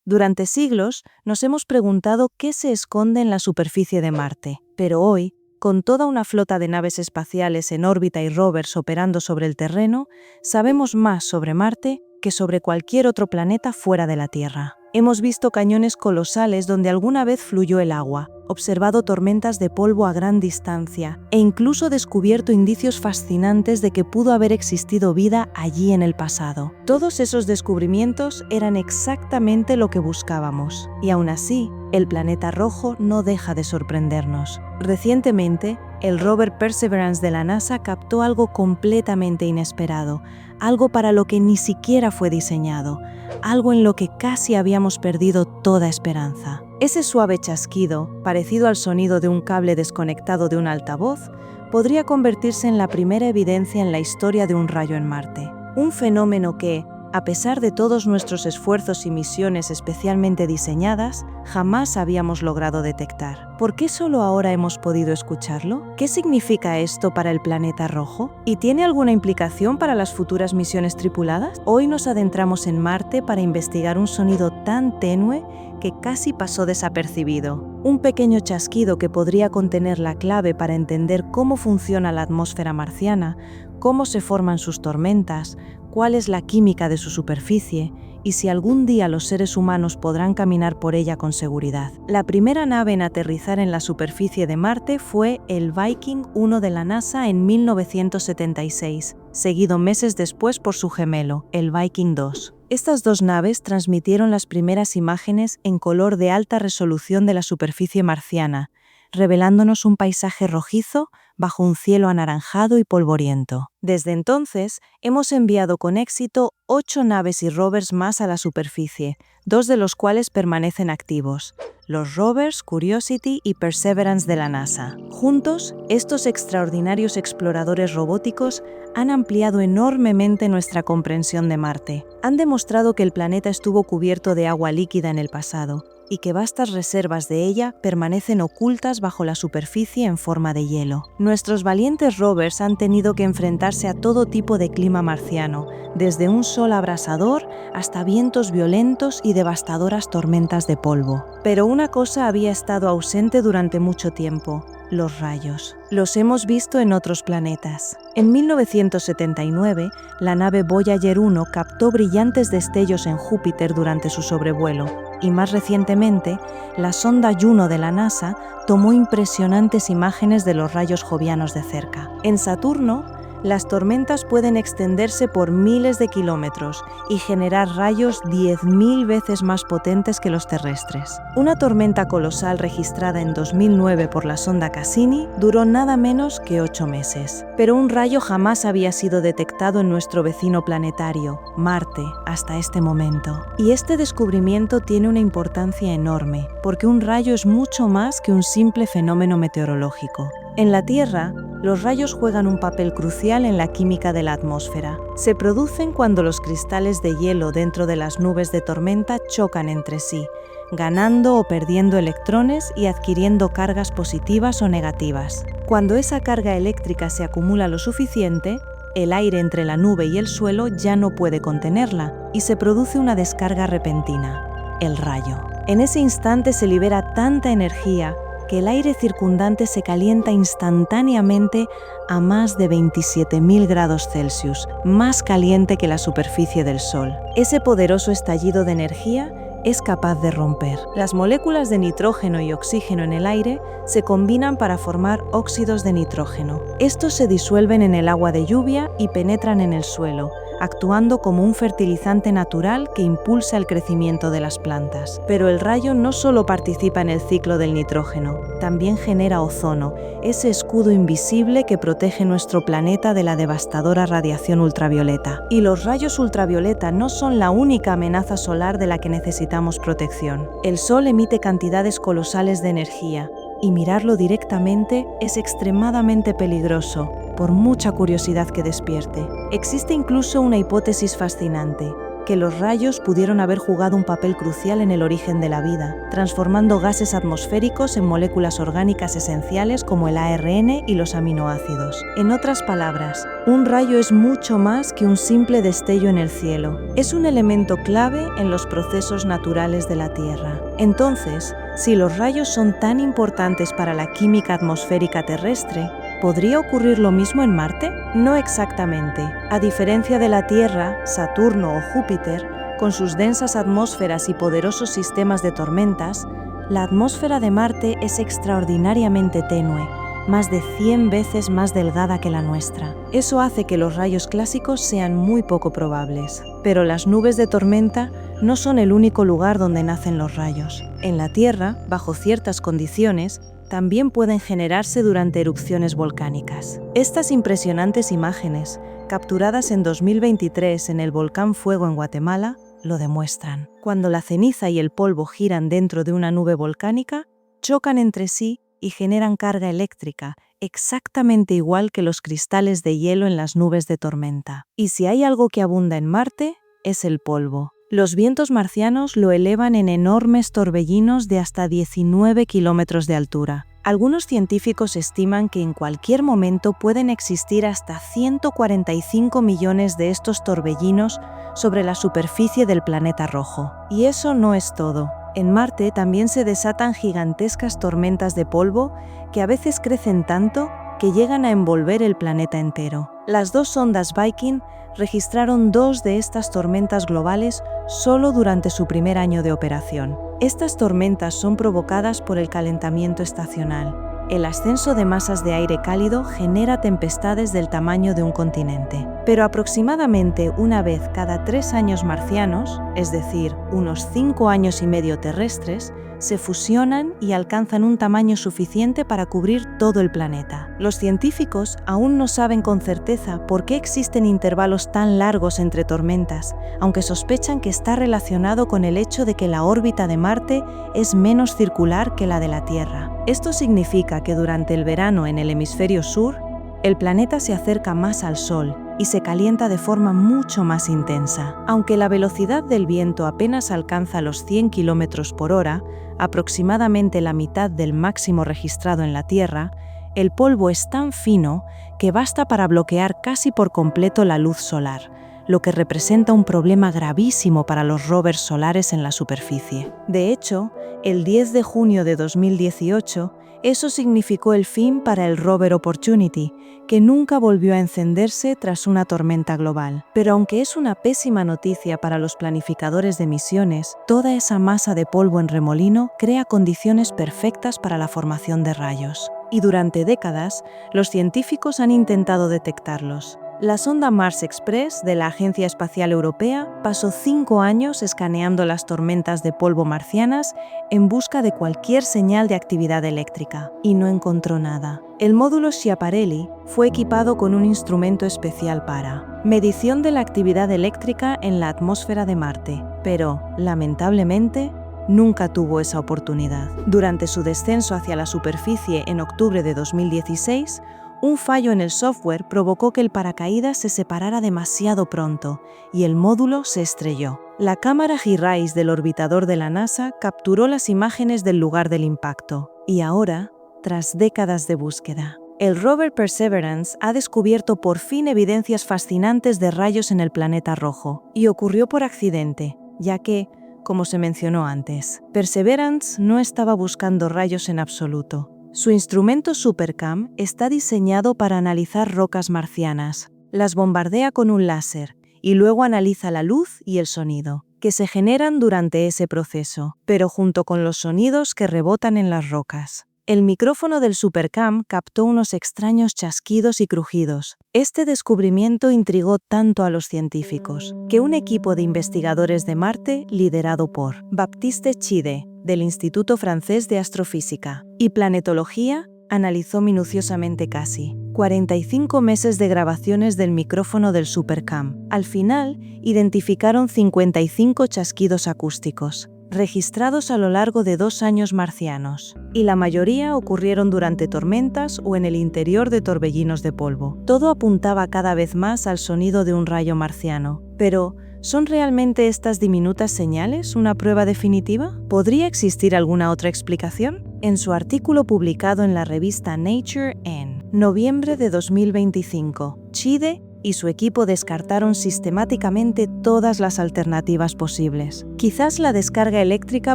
Durante siglos nos hemos preguntado qué se esconde en la superficie de Marte, pero hoy, con toda una flota de naves espaciales en órbita y rovers operando sobre el terreno, sabemos más sobre Marte que sobre cualquier otro planeta fuera de la Tierra. Hemos visto cañones colosales donde alguna vez fluyó el agua, observado tormentas de polvo a gran distancia e incluso descubierto indicios fascinantes de que pudo haber existido vida allí en el pasado. Todos esos descubrimientos eran exactamente lo que buscábamos, y aún así, el planeta rojo no deja de sorprendernos. Recientemente, el rover Perseverance de la NASA captó algo completamente inesperado, algo para lo que ni siquiera fue diseñado, algo en lo que casi habíamos perdido toda esperanza. Ese suave chasquido, parecido al sonido de un cable desconectado de un altavoz, podría convertirse en la primera evidencia en la historia de un rayo en Marte. Un fenómeno que, a pesar de todos nuestros esfuerzos y misiones especialmente diseñadas, jamás habíamos logrado detectar. ¿Por qué solo ahora hemos podido escucharlo? ¿Qué significa esto para el planeta rojo? ¿Y tiene alguna implicación para las futuras misiones tripuladas? Hoy nos adentramos en Marte para investigar un sonido tan tenue que casi pasó desapercibido. Un pequeño chasquido que podría contener la clave para entender cómo funciona la atmósfera marciana, cómo se forman sus tormentas, cuál es la química de su superficie y si algún día los seres humanos podrán caminar por ella con seguridad. La primera nave en aterrizar en la superficie de Marte fue el Viking 1 de la NASA en 1976, seguido meses después por su gemelo, el Viking 2. Estas dos naves transmitieron las primeras imágenes en color de alta resolución de la superficie marciana, revelándonos un paisaje rojizo bajo un cielo anaranjado y polvoriento. Desde entonces, hemos enviado con éxito 8 naves y rovers más a la superficie, 2 de los cuales permanecen activos, los rovers Curiosity y Perseverance de la NASA. Juntos, estos extraordinarios exploradores robóticos han ampliado enormemente nuestra comprensión de Marte. Han demostrado que el planeta estuvo cubierto de agua líquida en el pasado, y que vastas reservas de ella permanecen ocultas bajo la superficie en forma de hielo. Nuestros valientes rovers han tenido que enfrentarse a todo tipo de clima marciano, desde un sol abrasador hasta vientos violentos y devastadoras tormentas de polvo. Pero una cosa había estado ausente durante mucho tiempo: los rayos. Los hemos visto en otros planetas. En 1979, la nave Voyager 1 captó brillantes destellos en Júpiter durante su sobrevuelo, y más recientemente, la sonda Juno de la NASA tomó impresionantes imágenes de los rayos jovianos de cerca. En Saturno, las tormentas pueden extenderse por miles de kilómetros y generar rayos 10.000 veces más potentes que los terrestres. Una tormenta colosal registrada en 2009 por la sonda Cassini duró nada menos que 8 meses. Pero un rayo jamás había sido detectado en nuestro vecino planetario, Marte, hasta este momento. Y este descubrimiento tiene una importancia enorme, porque un rayo es mucho más que un simple fenómeno meteorológico. En la Tierra, los rayos juegan un papel crucial en la química de la atmósfera. Se producen cuando los cristales de hielo dentro de las nubes de tormenta chocan entre sí, ganando o perdiendo electrones y adquiriendo cargas positivas o negativas. Cuando esa carga eléctrica se acumula lo suficiente, el aire entre la nube y el suelo ya no puede contenerla y se produce una descarga repentina, el rayo. En ese instante se libera tanta energía que el aire circundante se calienta instantáneamente a más de 27.000 grados Celsius, más caliente que la superficie del Sol. Ese poderoso estallido de energía es capaz de romper. Las moléculas de nitrógeno y oxígeno en el aire se combinan para formar óxidos de nitrógeno. Estos se disuelven en el agua de lluvia y penetran en el suelo, actuando como un fertilizante natural que impulsa el crecimiento de las plantas. Pero el rayo no solo participa en el ciclo del nitrógeno, también genera ozono, ese escudo invisible que protege nuestro planeta de la devastadora radiación ultravioleta. Y los rayos ultravioleta no son la única amenaza solar de la que necesitamos protección. El Sol emite cantidades colosales de energía, y mirarlo directamente es extremadamente peligroso, por mucha curiosidad que despierte. Existe incluso una hipótesis fascinante: que los rayos pudieron haber jugado un papel crucial en el origen de la vida, transformando gases atmosféricos en moléculas orgánicas esenciales como el ARN y los aminoácidos. En otras palabras, un rayo es mucho más que un simple destello en el cielo. Es un elemento clave en los procesos naturales de la Tierra. Entonces, si los rayos son tan importantes para la química atmosférica terrestre, ¿podría ocurrir lo mismo en Marte? No exactamente. A diferencia de la Tierra, Saturno o Júpiter, con sus densas atmósferas y poderosos sistemas de tormentas, la atmósfera de Marte es extraordinariamente tenue, más de 100 veces más delgada que la nuestra. Eso hace que los rayos clásicos sean muy poco probables. Pero las nubes de tormenta no son el único lugar donde nacen los rayos. En la Tierra, bajo ciertas condiciones, también pueden generarse durante erupciones volcánicas. Estas impresionantes imágenes, capturadas en 2023 en el volcán Fuego en Guatemala, lo demuestran. Cuando la ceniza y el polvo giran dentro de una nube volcánica, chocan entre sí y generan carga eléctrica, exactamente igual que los cristales de hielo en las nubes de tormenta. Y si hay algo que abunda en Marte, es el polvo. Los vientos marcianos lo elevan en enormes torbellinos de hasta 19 kilómetros de altura. Algunos científicos estiman que en cualquier momento pueden existir hasta 145 millones de estos torbellinos sobre la superficie del planeta rojo. Y eso no es todo. En Marte también se desatan gigantescas tormentas de polvo que a veces crecen tanto que llegan a envolver el planeta entero. Las dos sondas Viking registraron 2 de estas tormentas globales solo durante su primer año de operación. Estas tormentas son provocadas por el calentamiento estacional. El ascenso de masas de aire cálido genera tempestades del tamaño de un continente. Pero aproximadamente una vez cada 3 años marcianos, es decir, unos 5 años y medio terrestres, se fusionan y alcanzan un tamaño suficiente para cubrir todo el planeta. Los científicos aún no saben con certeza por qué existen intervalos tan largos entre tormentas, aunque sospechan que está relacionado con el hecho de que la órbita de Marte es menos circular que la de la Tierra. Esto significa que durante el verano en el hemisferio sur, el planeta se acerca más al Sol y se calienta de forma mucho más intensa. Aunque la velocidad del viento apenas alcanza los 100 km por hora, aproximadamente la mitad del máximo registrado en la Tierra, el polvo es tan fino que basta para bloquear casi por completo la luz solar, lo que representa un problema gravísimo para los rovers solares en la superficie. De hecho, el 10 de junio de 2018, eso significó el fin para el rover Opportunity, que nunca volvió a encenderse tras una tormenta global. Pero aunque es una pésima noticia para los planificadores de misiones, toda esa masa de polvo en remolino crea condiciones perfectas para la formación de rayos. Y durante décadas, los científicos han intentado detectarlos. La sonda Mars Express de la Agencia Espacial Europea pasó 5 años escaneando las tormentas de polvo marcianas en busca de cualquier señal de actividad eléctrica, y no encontró nada. El módulo Schiaparelli fue equipado con un instrumento especial para medición de la actividad eléctrica en la atmósfera de Marte, pero, lamentablemente, nunca tuvo esa oportunidad. Durante su descenso hacia la superficie en octubre de 2016, un fallo en el software provocó que el paracaídas se separara demasiado pronto y el módulo se estrelló. La cámara Hi-Rise del orbitador de la NASA capturó las imágenes del lugar del impacto. Y ahora, tras décadas de búsqueda, el rover Perseverance ha descubierto por fin evidencias fascinantes de rayos en el planeta rojo. Y ocurrió por accidente, ya que, como se mencionó antes, Perseverance no estaba buscando rayos en absoluto. Su instrumento SuperCam está diseñado para analizar rocas marcianas, las bombardea con un láser y luego analiza la luz y el sonido, que se generan durante ese proceso, pero junto con los sonidos que rebotan en las rocas. El micrófono del SuperCam captó unos extraños chasquidos y crujidos. Este descubrimiento intrigó tanto a los científicos, que un equipo de investigadores de Marte, liderado por Baptiste Chide, del Instituto Francés de Astrofísica y Planetología, analizó minuciosamente casi 45 meses de grabaciones del micrófono del SuperCam. Al final, identificaron 55 chasquidos acústicos, registrados a lo largo de 2 años marcianos, y la mayoría ocurrieron durante tormentas o en el interior de torbellinos de polvo. Todo apuntaba cada vez más al sonido de un rayo marciano, pero ¿Son realmente estas diminutas señales una prueba definitiva? ¿Podría existir alguna otra explicación? En su artículo publicado en la revista Nature en noviembre de 2025, Chide y su equipo descartaron sistemáticamente todas las alternativas posibles. Quizás la descarga eléctrica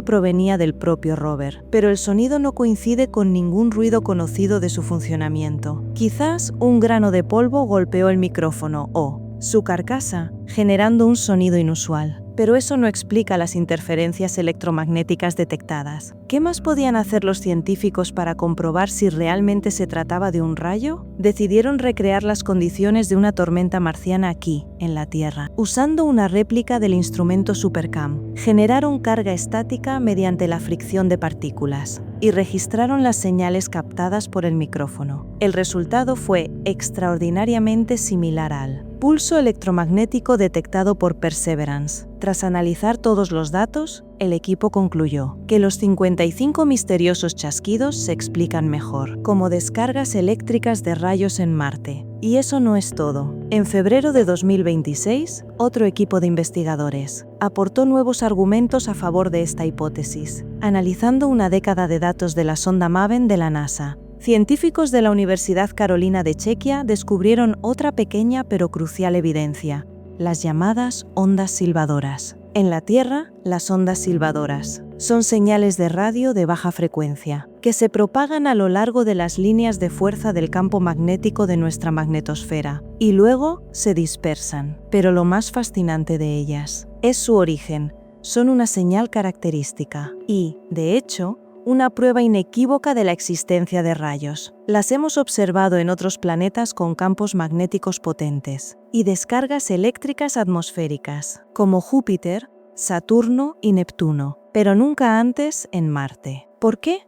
provenía del propio rover, pero el sonido no coincide con ningún ruido conocido de su funcionamiento. Quizás un grano de polvo golpeó el micrófono o su carcasa, generando un sonido inusual. Pero eso no explica las interferencias electromagnéticas detectadas. ¿Qué más podían hacer los científicos para comprobar si realmente se trataba de un rayo? Decidieron recrear las condiciones de una tormenta marciana aquí, en la Tierra, usando una réplica del instrumento SuperCam. Generaron carga estática mediante la fricción de partículas y registraron las señales captadas por el micrófono. El resultado fue extraordinariamente similar al pulso electromagnético detectado por Perseverance. Tras analizar todos los datos, el equipo concluyó que los 55 misteriosos chasquidos se explican mejor como descargas eléctricas de rayos en Marte. Y eso no es todo. En febrero de 2026, otro equipo de investigadores aportó nuevos argumentos a favor de esta hipótesis, analizando una década de datos de la sonda MAVEN de la NASA. Científicos de la Universidad Carolina de Chequia descubrieron otra pequeña pero crucial evidencia: las llamadas ondas silbadoras. En la Tierra, las ondas silbadoras son señales de radio de baja frecuencia, que se propagan a lo largo de las líneas de fuerza del campo magnético de nuestra magnetosfera, y luego se dispersan. Pero lo más fascinante de ellas es su origen. Son una señal característica y, de hecho, una prueba inequívoca de la existencia de rayos. Las hemos observado en otros planetas con campos magnéticos potentes y descargas eléctricas atmosféricas, como Júpiter, Saturno y Neptuno, pero nunca antes en Marte. ¿Por qué?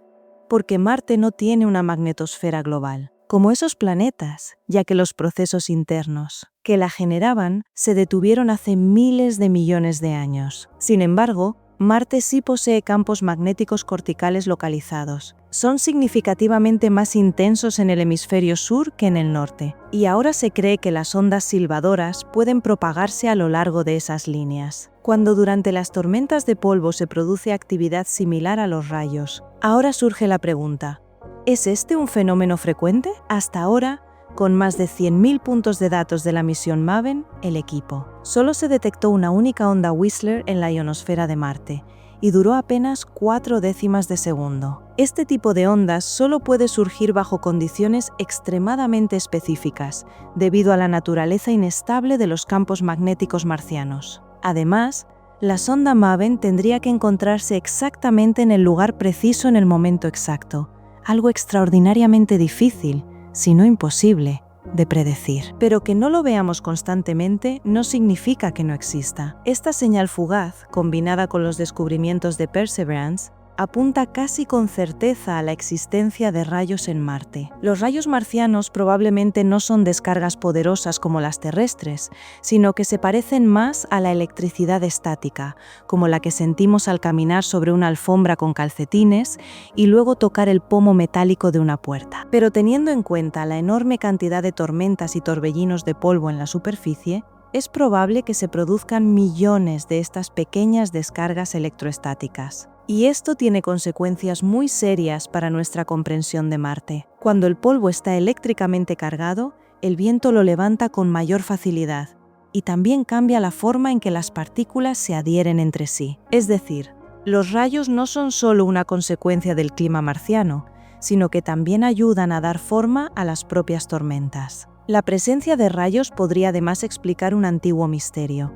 Porque Marte no tiene una magnetosfera global, como esos planetas, ya que los procesos internos que la generaban se detuvieron hace miles de millones de años. Sin embargo, Marte sí posee campos magnéticos corticales localizados. Son significativamente más intensos en el hemisferio sur que en el norte, y ahora se cree que las ondas silbadoras pueden propagarse a lo largo de esas líneas. Cuando durante las tormentas de polvo se produce actividad similar a los rayos, ahora surge la pregunta: ¿es este un fenómeno frecuente? Hasta ahora, con más de 100.000 puntos de datos de la misión MAVEN, el equipo solo se detectó una única onda Whistler en la ionosfera de Marte, y duró apenas 0,4 de segundo. Este tipo de ondas solo puede surgir bajo condiciones extremadamente específicas, debido a la naturaleza inestable de los campos magnéticos marcianos. Además, la sonda MAVEN tendría que encontrarse exactamente en el lugar preciso en el momento exacto, algo extraordinariamente difícil, si no imposible, de predecir. Pero que no lo veamos constantemente no significa que no exista. Esta señal fugaz, combinada con los descubrimientos de Perseverance, apunta casi con certeza a la existencia de rayos en Marte. Los rayos marcianos probablemente no son descargas poderosas como las terrestres, sino que se parecen más a la electricidad estática, como la que sentimos al caminar sobre una alfombra con calcetines y luego tocar el pomo metálico de una puerta. Pero teniendo en cuenta la enorme cantidad de tormentas y torbellinos de polvo en la superficie, es probable que se produzcan millones de estas pequeñas descargas electroestáticas. Y esto tiene consecuencias muy serias para nuestra comprensión de Marte. Cuando el polvo está eléctricamente cargado, el viento lo levanta con mayor facilidad y también cambia la forma en que las partículas se adhieren entre sí. Es decir, los rayos no son solo una consecuencia del clima marciano, sino que también ayudan a dar forma a las propias tormentas. La presencia de rayos podría además explicar un antiguo misterio: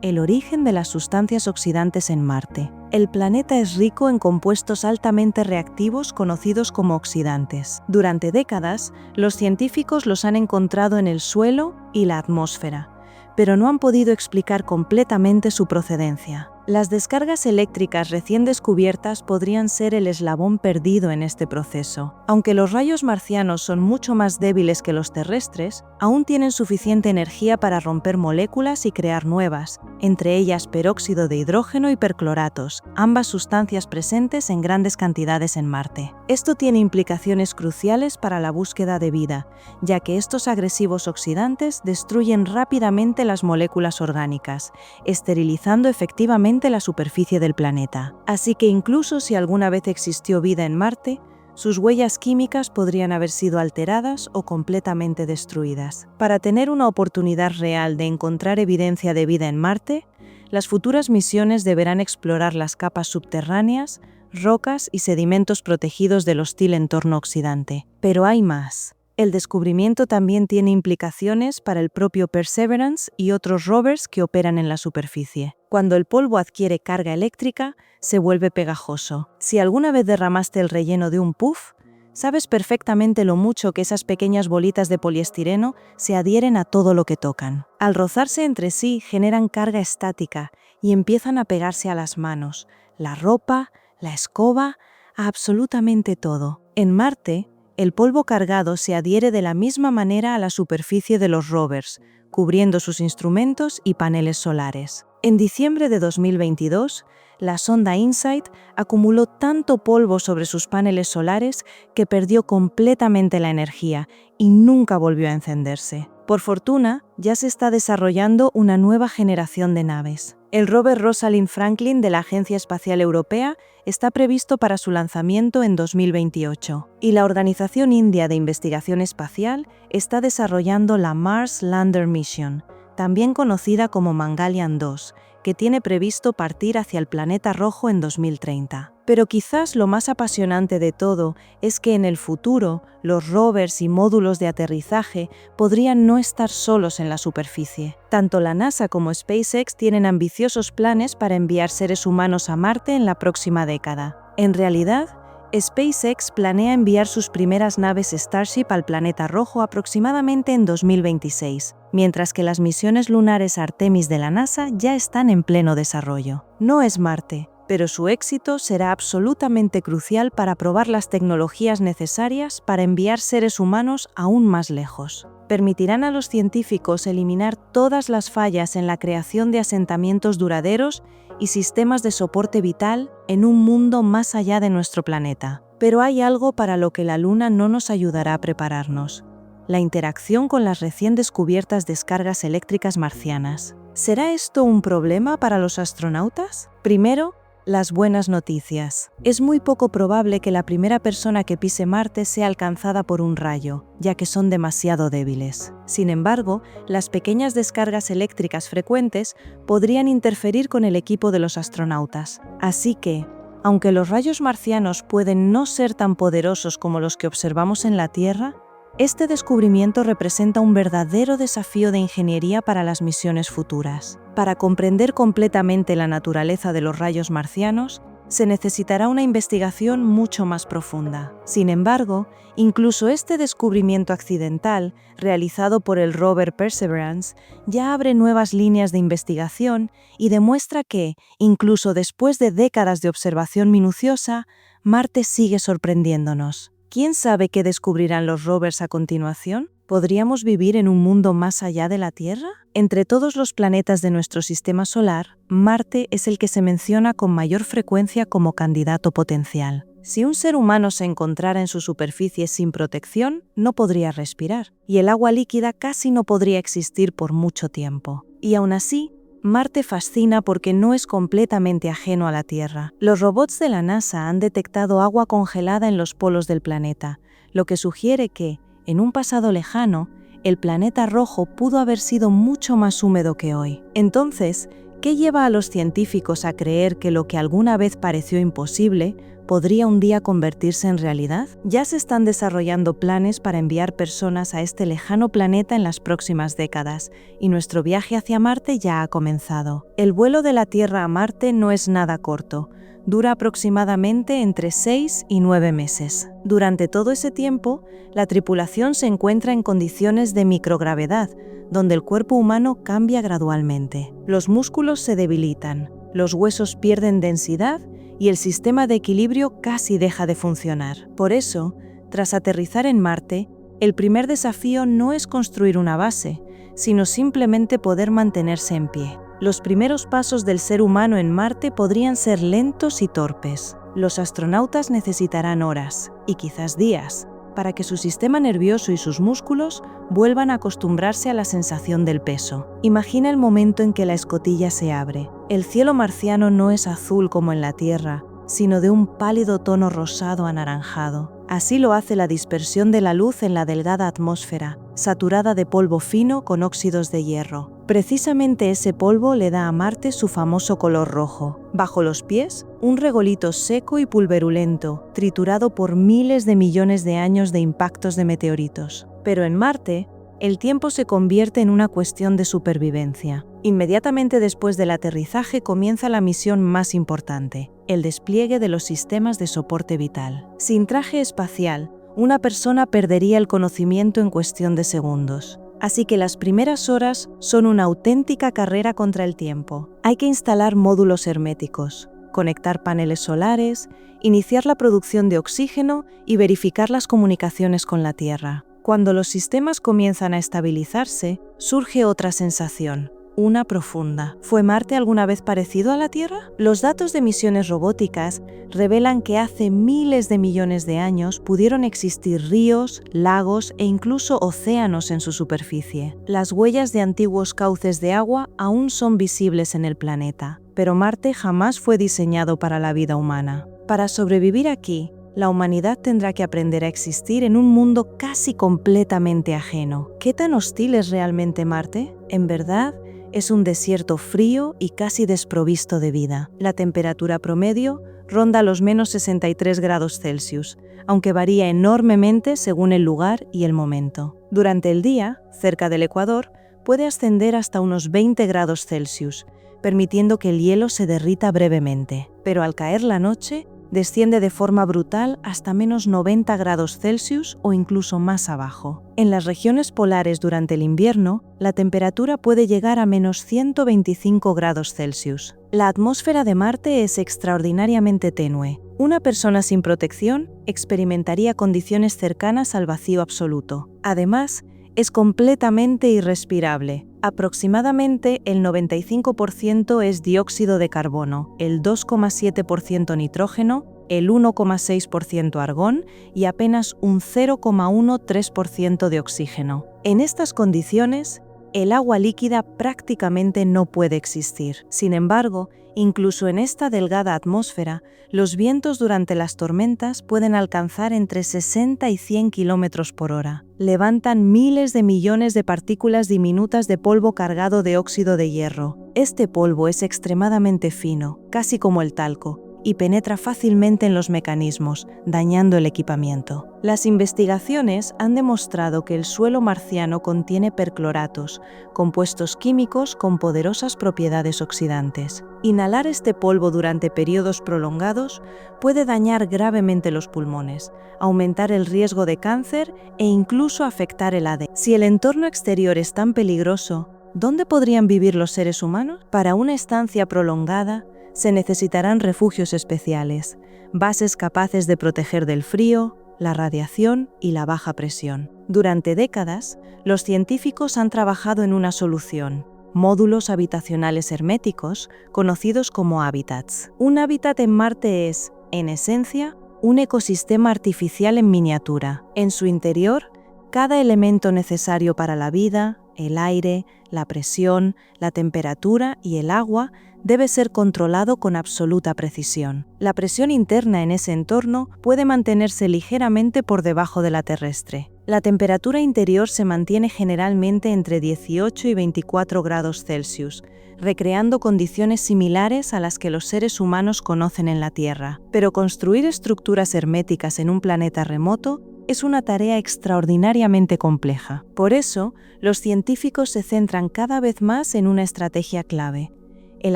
el origen de las sustancias oxidantes en Marte. El planeta es rico en compuestos altamente reactivos conocidos como oxidantes. Durante décadas, los científicos los han encontrado en el suelo y la atmósfera, pero no han podido explicar completamente su procedencia. Las descargas eléctricas recién descubiertas podrían ser el eslabón perdido en este proceso. Aunque los rayos marcianos son mucho más débiles que los terrestres, aún tienen suficiente energía para romper moléculas y crear nuevas, entre ellas peróxido de hidrógeno y percloratos, ambas sustancias presentes en grandes cantidades en Marte. Esto tiene implicaciones cruciales para la búsqueda de vida, ya que estos agresivos oxidantes destruyen rápidamente las moléculas orgánicas, esterilizando efectivamente la superficie del planeta. Así que incluso si alguna vez existió vida en Marte, sus huellas químicas podrían haber sido alteradas o completamente destruidas. Para tener una oportunidad real de encontrar evidencia de vida en Marte, las futuras misiones deberán explorar las capas subterráneas, rocas y sedimentos protegidos del hostil entorno oxidante. Pero hay más. El descubrimiento también tiene implicaciones para el propio Perseverance y otros rovers que operan en la superficie. Cuando el polvo adquiere carga eléctrica, se vuelve pegajoso. Si alguna vez derramaste el relleno de un puff, sabes perfectamente lo mucho que esas pequeñas bolitas de poliestireno se adhieren a todo lo que tocan. Al rozarse entre sí, generan carga estática y empiezan a pegarse a las manos, la ropa, la escoba, a absolutamente todo. En Marte, el polvo cargado se adhiere de la misma manera a la superficie de los rovers, cubriendo sus instrumentos y paneles solares. En diciembre de 2022, la sonda InSight acumuló tanto polvo sobre sus paneles solares que perdió completamente la energía y nunca volvió a encenderse. Por fortuna, ya se está desarrollando una nueva generación de naves. El rover Rosalind Franklin de la Agencia Espacial Europea está previsto para su lanzamiento en 2028, y la Organización India de Investigación Espacial está desarrollando la Mars Lander Mission, también conocida como Mangalyaan 2, que tiene previsto partir hacia el planeta rojo en 2030. Pero quizás lo más apasionante de todo es que en el futuro los rovers y módulos de aterrizaje podrían no estar solos en la superficie. Tanto la NASA como SpaceX tienen ambiciosos planes para enviar seres humanos a Marte en la próxima década. En realidad, SpaceX planea enviar sus primeras naves Starship al planeta rojo aproximadamente en 2026, mientras que las misiones lunares Artemis de la NASA ya están en pleno desarrollo. No es Marte, pero su éxito será absolutamente crucial para probar las tecnologías necesarias para enviar seres humanos aún más lejos. Permitirán a los científicos eliminar todas las fallas en la creación de asentamientos duraderos y sistemas de soporte vital en un mundo más allá de nuestro planeta. Pero hay algo para lo que la Luna no nos ayudará a prepararnos: la interacción con las recién descubiertas descargas eléctricas marcianas. ¿Será esto un problema para los astronautas? Primero, las buenas noticias. Es muy poco probable que la primera persona que pise Marte sea alcanzada por un rayo, ya que son demasiado débiles. Sin embargo, las pequeñas descargas eléctricas frecuentes podrían interferir con el equipo de los astronautas. Así que, aunque los rayos marcianos pueden no ser tan poderosos como los que observamos en la Tierra, este descubrimiento representa un verdadero desafío de ingeniería para las misiones futuras. Para comprender completamente la naturaleza de los rayos marcianos, se necesitará una investigación mucho más profunda. Sin embargo, incluso este descubrimiento accidental, realizado por el rover Perseverance, ya abre nuevas líneas de investigación y demuestra que, incluso después de décadas de observación minuciosa, Marte sigue sorprendiéndonos. ¿Quién sabe qué descubrirán los rovers a continuación? ¿Podríamos vivir en un mundo más allá de la Tierra? Entre todos los planetas de nuestro sistema solar, Marte es el que se menciona con mayor frecuencia como candidato potencial. Si un ser humano se encontrara en su superficie sin protección, no podría respirar, y el agua líquida casi no podría existir por mucho tiempo. Y aún así, Marte fascina porque no es completamente ajeno a la Tierra. Los robots de la NASA han detectado agua congelada en los polos del planeta, lo que sugiere que, en un pasado lejano, el planeta rojo pudo haber sido mucho más húmedo que hoy. Entonces, ¿qué lleva a los científicos a creer que lo que alguna vez pareció imposible podría un día convertirse en realidad? Ya se están desarrollando planes para enviar personas a este lejano planeta en las próximas décadas, y nuestro viaje hacia Marte ya ha comenzado. El vuelo de la Tierra a Marte no es nada corto. Dura aproximadamente entre 6 y 9 meses. Durante todo ese tiempo, la tripulación se encuentra en condiciones de microgravedad, donde el cuerpo humano cambia gradualmente. Los músculos se debilitan, los huesos pierden densidad y el sistema de equilibrio casi deja de funcionar. Por eso, tras aterrizar en Marte, el primer desafío no es construir una base, sino simplemente poder mantenerse en pie. Los primeros pasos del ser humano en Marte podrían ser lentos y torpes. Los astronautas necesitarán horas, y quizás días, para que su sistema nervioso y sus músculos vuelvan a acostumbrarse a la sensación del peso. Imagina el momento en que la escotilla se abre. El cielo marciano no es azul como en la Tierra, sino de un pálido tono rosado anaranjado. Así lo hace la dispersión de la luz en la delgada atmósfera, saturada de polvo fino con óxidos de hierro. Precisamente ese polvo le da a Marte su famoso color rojo. Bajo los pies, un regolito seco y pulverulento, triturado por miles de millones de años de impactos de meteoritos. Pero en Marte, el tiempo se convierte en una cuestión de supervivencia. Inmediatamente después del aterrizaje comienza la misión más importante, el despliegue de los sistemas de soporte vital. Sin traje espacial, una persona perdería el conocimiento en cuestión de segundos. Así que las primeras horas son una auténtica carrera contra el tiempo. Hay que instalar módulos herméticos, conectar paneles solares, iniciar la producción de oxígeno y verificar las comunicaciones con la Tierra. Cuando los sistemas comienzan a estabilizarse, surge otra sensación, una profunda. ¿Fue Marte alguna vez parecido a la Tierra? Los datos de misiones robóticas revelan que hace miles de millones de años pudieron existir ríos, lagos e incluso océanos en su superficie. Las huellas de antiguos cauces de agua aún son visibles en el planeta, pero Marte jamás fue diseñado para la vida humana. Para sobrevivir aquí, la humanidad tendrá que aprender a existir en un mundo casi completamente ajeno. ¿Qué tan hostil es realmente Marte? En verdad, es un desierto frío y casi desprovisto de vida. La temperatura promedio ronda los menos 63 grados Celsius, aunque varía enormemente según el lugar y el momento. Durante el día, cerca del Ecuador, puede ascender hasta unos 20 grados Celsius, permitiendo que el hielo se derrita brevemente. Pero al caer la noche, desciende de forma brutal hasta menos 90 grados Celsius o incluso más abajo. En las regiones polares durante el invierno, la temperatura puede llegar a menos 125 grados Celsius. La atmósfera de Marte es extraordinariamente tenue. Una persona sin protección experimentaría condiciones cercanas al vacío absoluto. Además, es completamente irrespirable. Aproximadamente el 95% es dióxido de carbono, el 2,7% nitrógeno, el 1,6% argón y apenas un 0,13% de oxígeno. En estas condiciones, el agua líquida prácticamente no puede existir. Sin embargo, incluso en esta delgada atmósfera, los vientos durante las tormentas pueden alcanzar entre 60 y 100 km por hora. Levantan miles de millones de partículas diminutas de polvo cargado de óxido de hierro. Este polvo es extremadamente fino, casi como el talco, y penetra fácilmente en los mecanismos, dañando el equipamiento. Las investigaciones han demostrado que el suelo marciano contiene percloratos, compuestos químicos con poderosas propiedades oxidantes. Inhalar este polvo durante periodos prolongados puede dañar gravemente los pulmones, aumentar el riesgo de cáncer e incluso afectar el ADN. Si el entorno exterior es tan peligroso, ¿dónde podrían vivir los seres humanos? Para una estancia prolongada, se necesitarán refugios especiales, bases capaces de proteger del frío, la radiación y la baja presión. Durante décadas, los científicos han trabajado en una solución: módulos habitacionales herméticos, conocidos como hábitats. Un hábitat en Marte es, en esencia, un ecosistema artificial en miniatura. En su interior, cada elemento necesario para la vida, el aire, la presión, la temperatura y el agua, debe ser controlado con absoluta precisión. La presión interna en ese entorno puede mantenerse ligeramente por debajo de la terrestre. La temperatura interior se mantiene generalmente entre 18 y 24 grados Celsius, recreando condiciones similares a las que los seres humanos conocen en la Tierra. Pero construir estructuras herméticas en un planeta remoto es una tarea extraordinariamente compleja. Por eso, los científicos se centran cada vez más en una estrategia clave: el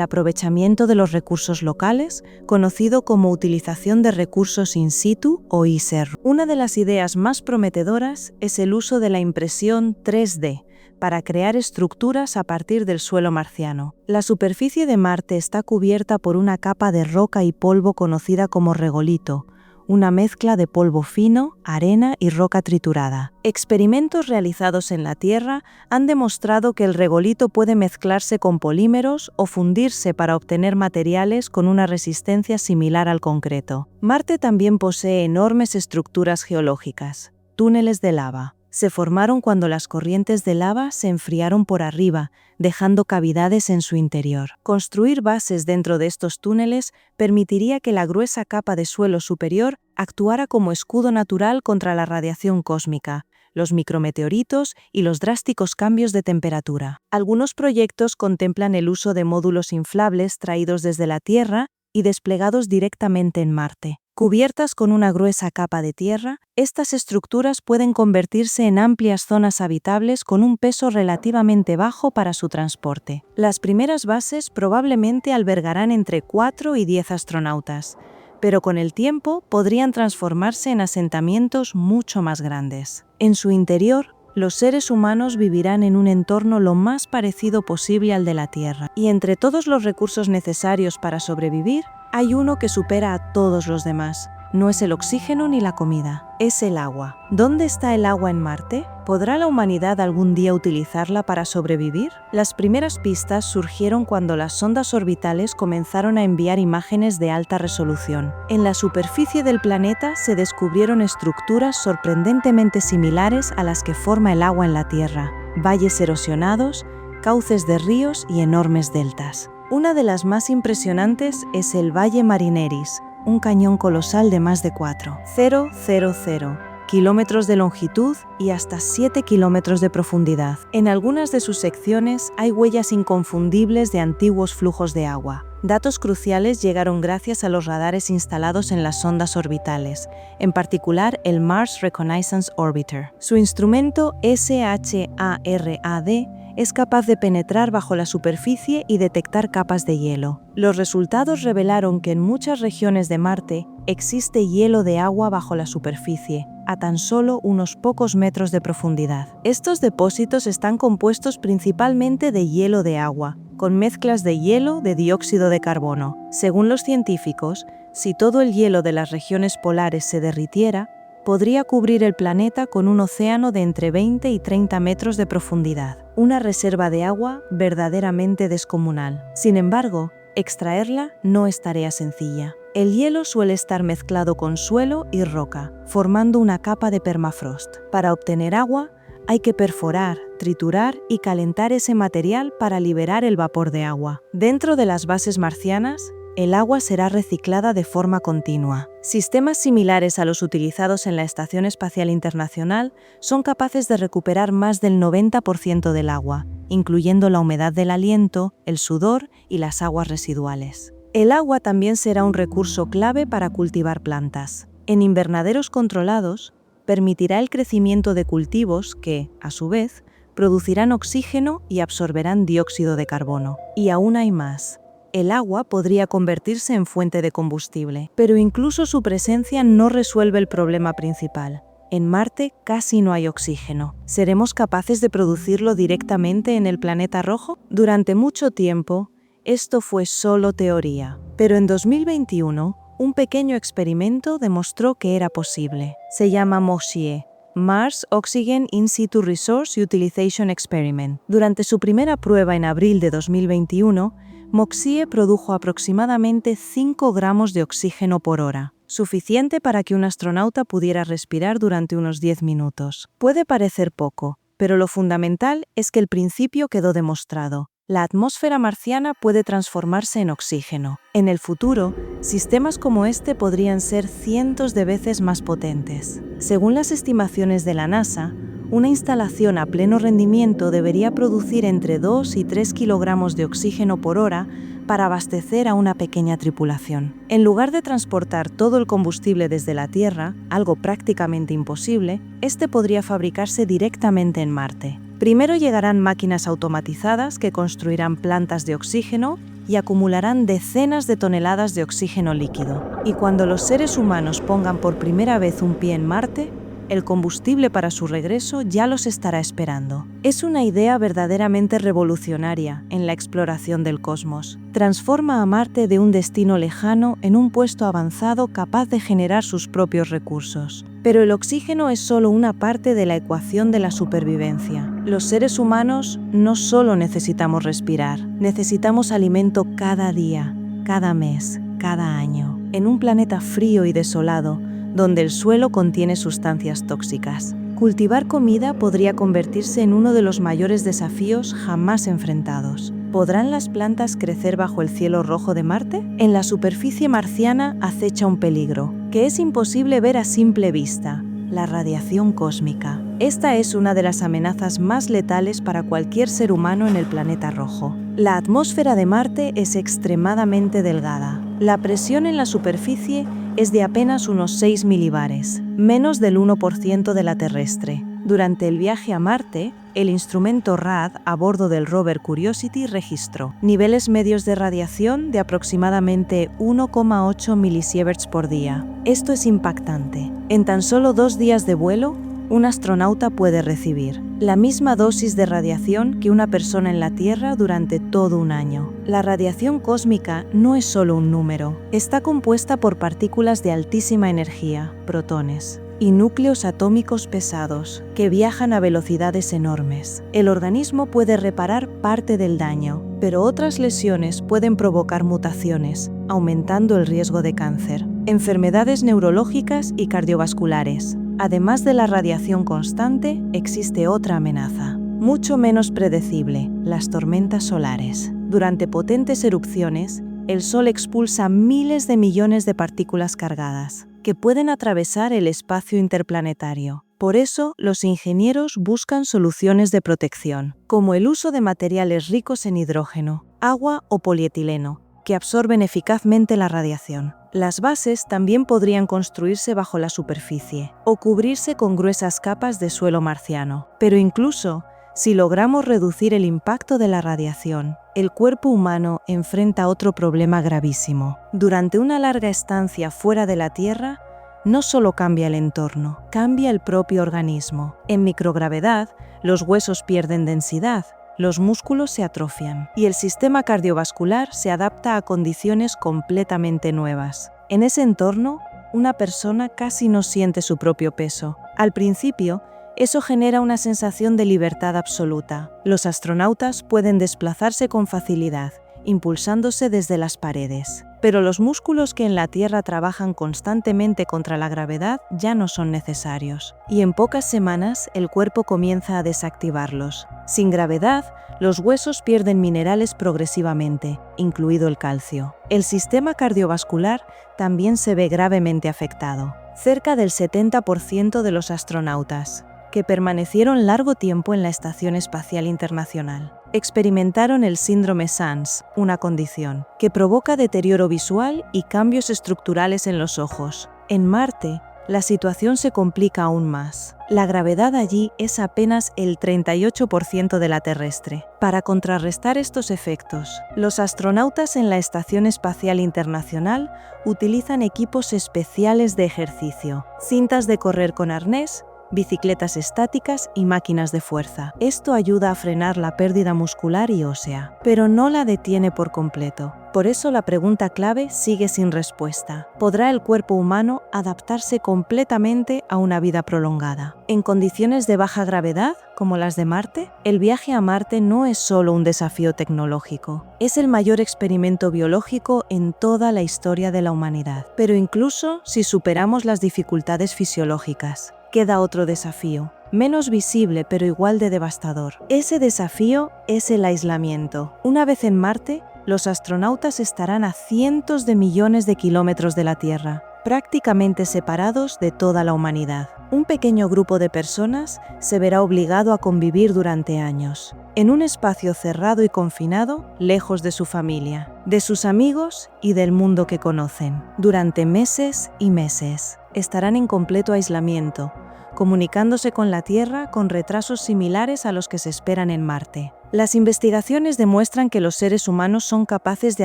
aprovechamiento de los recursos locales, conocido como utilización de recursos in situ o ISER. Una de las ideas más prometedoras es el uso de la impresión 3D para crear estructuras a partir del suelo marciano. La superficie de Marte está cubierta por una capa de roca y polvo conocida como regolito, una mezcla de polvo fino, arena y roca triturada. Experimentos realizados en la Tierra han demostrado que el regolito puede mezclarse con polímeros o fundirse para obtener materiales con una resistencia similar al concreto. Marte también posee enormes estructuras geológicas, túneles de lava. Se formaron cuando las corrientes de lava se enfriaron por arriba, dejando cavidades en su interior. Construir bases dentro de estos túneles permitiría que la gruesa capa de suelo superior actuara como escudo natural contra la radiación cósmica, los micrometeoritos y los drásticos cambios de temperatura. Algunos proyectos contemplan el uso de módulos inflables traídos desde la Tierra y desplegados directamente en Marte. Cubiertas con una gruesa capa de tierra, estas estructuras pueden convertirse en amplias zonas habitables con un peso relativamente bajo para su transporte. Las primeras bases probablemente albergarán entre 4 y 10 astronautas, pero con el tiempo podrían transformarse en asentamientos mucho más grandes. En su interior, los seres humanos vivirán en un entorno lo más parecido posible al de la Tierra. Y entre todos los recursos necesarios para sobrevivir, hay uno que supera a todos los demás. No es el oxígeno ni la comida, es el agua. ¿Dónde está el agua en Marte? ¿Podrá la humanidad algún día utilizarla para sobrevivir? Las primeras pistas surgieron cuando las sondas orbitales comenzaron a enviar imágenes de alta resolución. En la superficie del planeta se descubrieron estructuras sorprendentemente similares a las que forma el agua en la Tierra: valles erosionados, cauces de ríos y enormes deltas. Una de las más impresionantes es el Valle Marineris, un cañón colosal de más de 4,000 kilómetros de longitud y hasta 7 kilómetros de profundidad. En algunas de sus secciones hay huellas inconfundibles de antiguos flujos de agua. Datos cruciales llegaron gracias a los radares instalados en las sondas orbitales, en particular el Mars Reconnaissance Orbiter. Su instrumento SHARAD es capaz de penetrar bajo la superficie y detectar capas de hielo. Los resultados revelaron que en muchas regiones de Marte existe hielo de agua bajo la superficie, a tan solo unos pocos metros de profundidad. Estos depósitos están compuestos principalmente de hielo de agua, con mezclas de hielo de dióxido de carbono. Según los científicos, si todo el hielo de las regiones polares se derritiera, podría cubrir el planeta con un océano de entre 20 y 30 metros de profundidad, una reserva de agua verdaderamente descomunal. Sin embargo, extraerla no es tarea sencilla. El hielo suele estar mezclado con suelo y roca, formando una capa de permafrost. Para obtener agua, hay que perforar, triturar y calentar ese material para liberar el vapor de agua. Dentro de las bases marcianas, el agua será reciclada de forma continua. Sistemas similares a los utilizados en la Estación Espacial Internacional son capaces de recuperar más del 90% del agua, incluyendo la humedad del aliento, el sudor y las aguas residuales. El agua también será un recurso clave para cultivar plantas. En invernaderos controlados, permitirá el crecimiento de cultivos que, a su vez, producirán oxígeno y absorberán dióxido de carbono. Y aún hay más. El agua podría convertirse en fuente de combustible, pero incluso su presencia no resuelve el problema principal. En Marte casi no hay oxígeno. ¿Seremos capaces de producirlo directamente en el planeta rojo? Durante mucho tiempo, esto fue solo teoría, pero en 2021, un pequeño experimento demostró que era posible. Se llama MOXIE, Mars Oxygen In Situ Resource Utilization Experiment. Durante su primera prueba en abril de 2021, MOXIE produjo aproximadamente 5 gramos de oxígeno por hora, suficiente para que un astronauta pudiera respirar durante unos 10 minutos. Puede parecer poco, pero lo fundamental es que el principio quedó demostrado. La atmósfera marciana puede transformarse en oxígeno. En el futuro, sistemas como este podrían ser cientos de veces más potentes. Según las estimaciones de la NASA, una instalación a pleno rendimiento debería producir entre 2 y 3 kilogramos de oxígeno por hora para abastecer a una pequeña tripulación. En lugar de transportar todo el combustible desde la Tierra, algo prácticamente imposible, este podría fabricarse directamente en Marte. Primero llegarán máquinas automatizadas que construirán plantas de oxígeno y acumularán decenas de toneladas de oxígeno líquido. Y cuando los seres humanos pongan por primera vez un pie en Marte, el combustible para su regreso ya los estará esperando. Es una idea verdaderamente revolucionaria en la exploración del cosmos. Transforma a Marte de un destino lejano en un puesto avanzado capaz de generar sus propios recursos. Pero el oxígeno es solo una parte de la ecuación de la supervivencia. Los seres humanos no solo necesitamos respirar, necesitamos alimento cada día, cada mes, cada año, en un planeta frío y desolado, donde el suelo contiene sustancias tóxicas. Cultivar comida podría convertirse en uno de los mayores desafíos jamás enfrentados. ¿Podrán las plantas crecer bajo el cielo rojo de Marte? En la superficie marciana acecha un peligro, que es imposible ver a simple vista: la radiación cósmica. Esta es una de las amenazas más letales para cualquier ser humano en el planeta rojo. La atmósfera de Marte es extremadamente delgada. La presión en la superficie es de apenas unos 6 milibares, menos del 1% de la terrestre. Durante el viaje a Marte, el instrumento RAD a bordo del rover Curiosity registró niveles medios de radiación de aproximadamente 1,8 milisieverts por día. Esto es impactante. En tan solo 2 días de vuelo, un astronauta puede recibir la misma dosis de radiación que una persona en la Tierra durante todo un año. La radiación cósmica no es solo un número, está compuesta por partículas de altísima energía, protones, y núcleos atómicos pesados que viajan a velocidades enormes. El organismo puede reparar parte del daño, pero otras lesiones pueden provocar mutaciones, aumentando el riesgo de cáncer, enfermedades neurológicas y cardiovasculares. Además de la radiación constante, existe otra amenaza, mucho menos predecible: las tormentas solares. Durante potentes erupciones, el Sol expulsa miles de millones de partículas cargadas, que pueden atravesar el espacio interplanetario. Por eso, los ingenieros buscan soluciones de protección, como el uso de materiales ricos en hidrógeno, agua o polietileno, que absorben eficazmente la radiación. Las bases también podrían construirse bajo la superficie o cubrirse con gruesas capas de suelo marciano. Pero incluso si logramos reducir el impacto de la radiación, el cuerpo humano enfrenta otro problema gravísimo. Durante una larga estancia fuera de la Tierra, no solo cambia el entorno, cambia el propio organismo. En microgravedad, los huesos pierden densidad, los músculos se atrofian y el sistema cardiovascular se adapta a condiciones completamente nuevas. En ese entorno, una persona casi no siente su propio peso. Al principio, eso genera una sensación de libertad absoluta. Los astronautas pueden desplazarse con facilidad, impulsándose desde las paredes. Pero los músculos que en la Tierra trabajan constantemente contra la gravedad ya no son necesarios, y en pocas semanas el cuerpo comienza a desactivarlos. Sin gravedad, los huesos pierden minerales progresivamente, incluido el calcio. El sistema cardiovascular también se ve gravemente afectado. Cerca del 70% de los astronautas, que permanecieron largo tiempo en la Estación Espacial Internacional, experimentaron el síndrome SANS, una condición que provoca deterioro visual y cambios estructurales en los ojos. En Marte, la situación se complica aún más. La gravedad allí es apenas el 38% de la terrestre. Para contrarrestar estos efectos, los astronautas en la Estación Espacial Internacional utilizan equipos especiales de ejercicio, cintas de correr con arnés, bicicletas estáticas y máquinas de fuerza. Esto ayuda a frenar la pérdida muscular y ósea, pero no la detiene por completo. Por eso la pregunta clave sigue sin respuesta. ¿Podrá el cuerpo humano adaptarse completamente a una vida prolongada? En condiciones de baja gravedad, como las de Marte, el viaje a Marte no es solo un desafío tecnológico, es el mayor experimento biológico en toda la historia de la humanidad. Pero incluso si superamos las dificultades fisiológicas, queda otro desafío, menos visible pero igual de devastador. Ese desafío es el aislamiento. Una vez en Marte, los astronautas estarán a cientos de millones de kilómetros de la Tierra, prácticamente separados de toda la humanidad. Un pequeño grupo de personas se verá obligado a convivir durante años, en un espacio cerrado y confinado, lejos de su familia, de sus amigos y del mundo que conocen. Durante meses y meses, estarán en completo aislamiento, comunicándose con la Tierra con retrasos similares a los que se esperan en Marte. Las investigaciones demuestran que los seres humanos son capaces de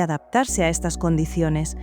adaptarse a estas condiciones,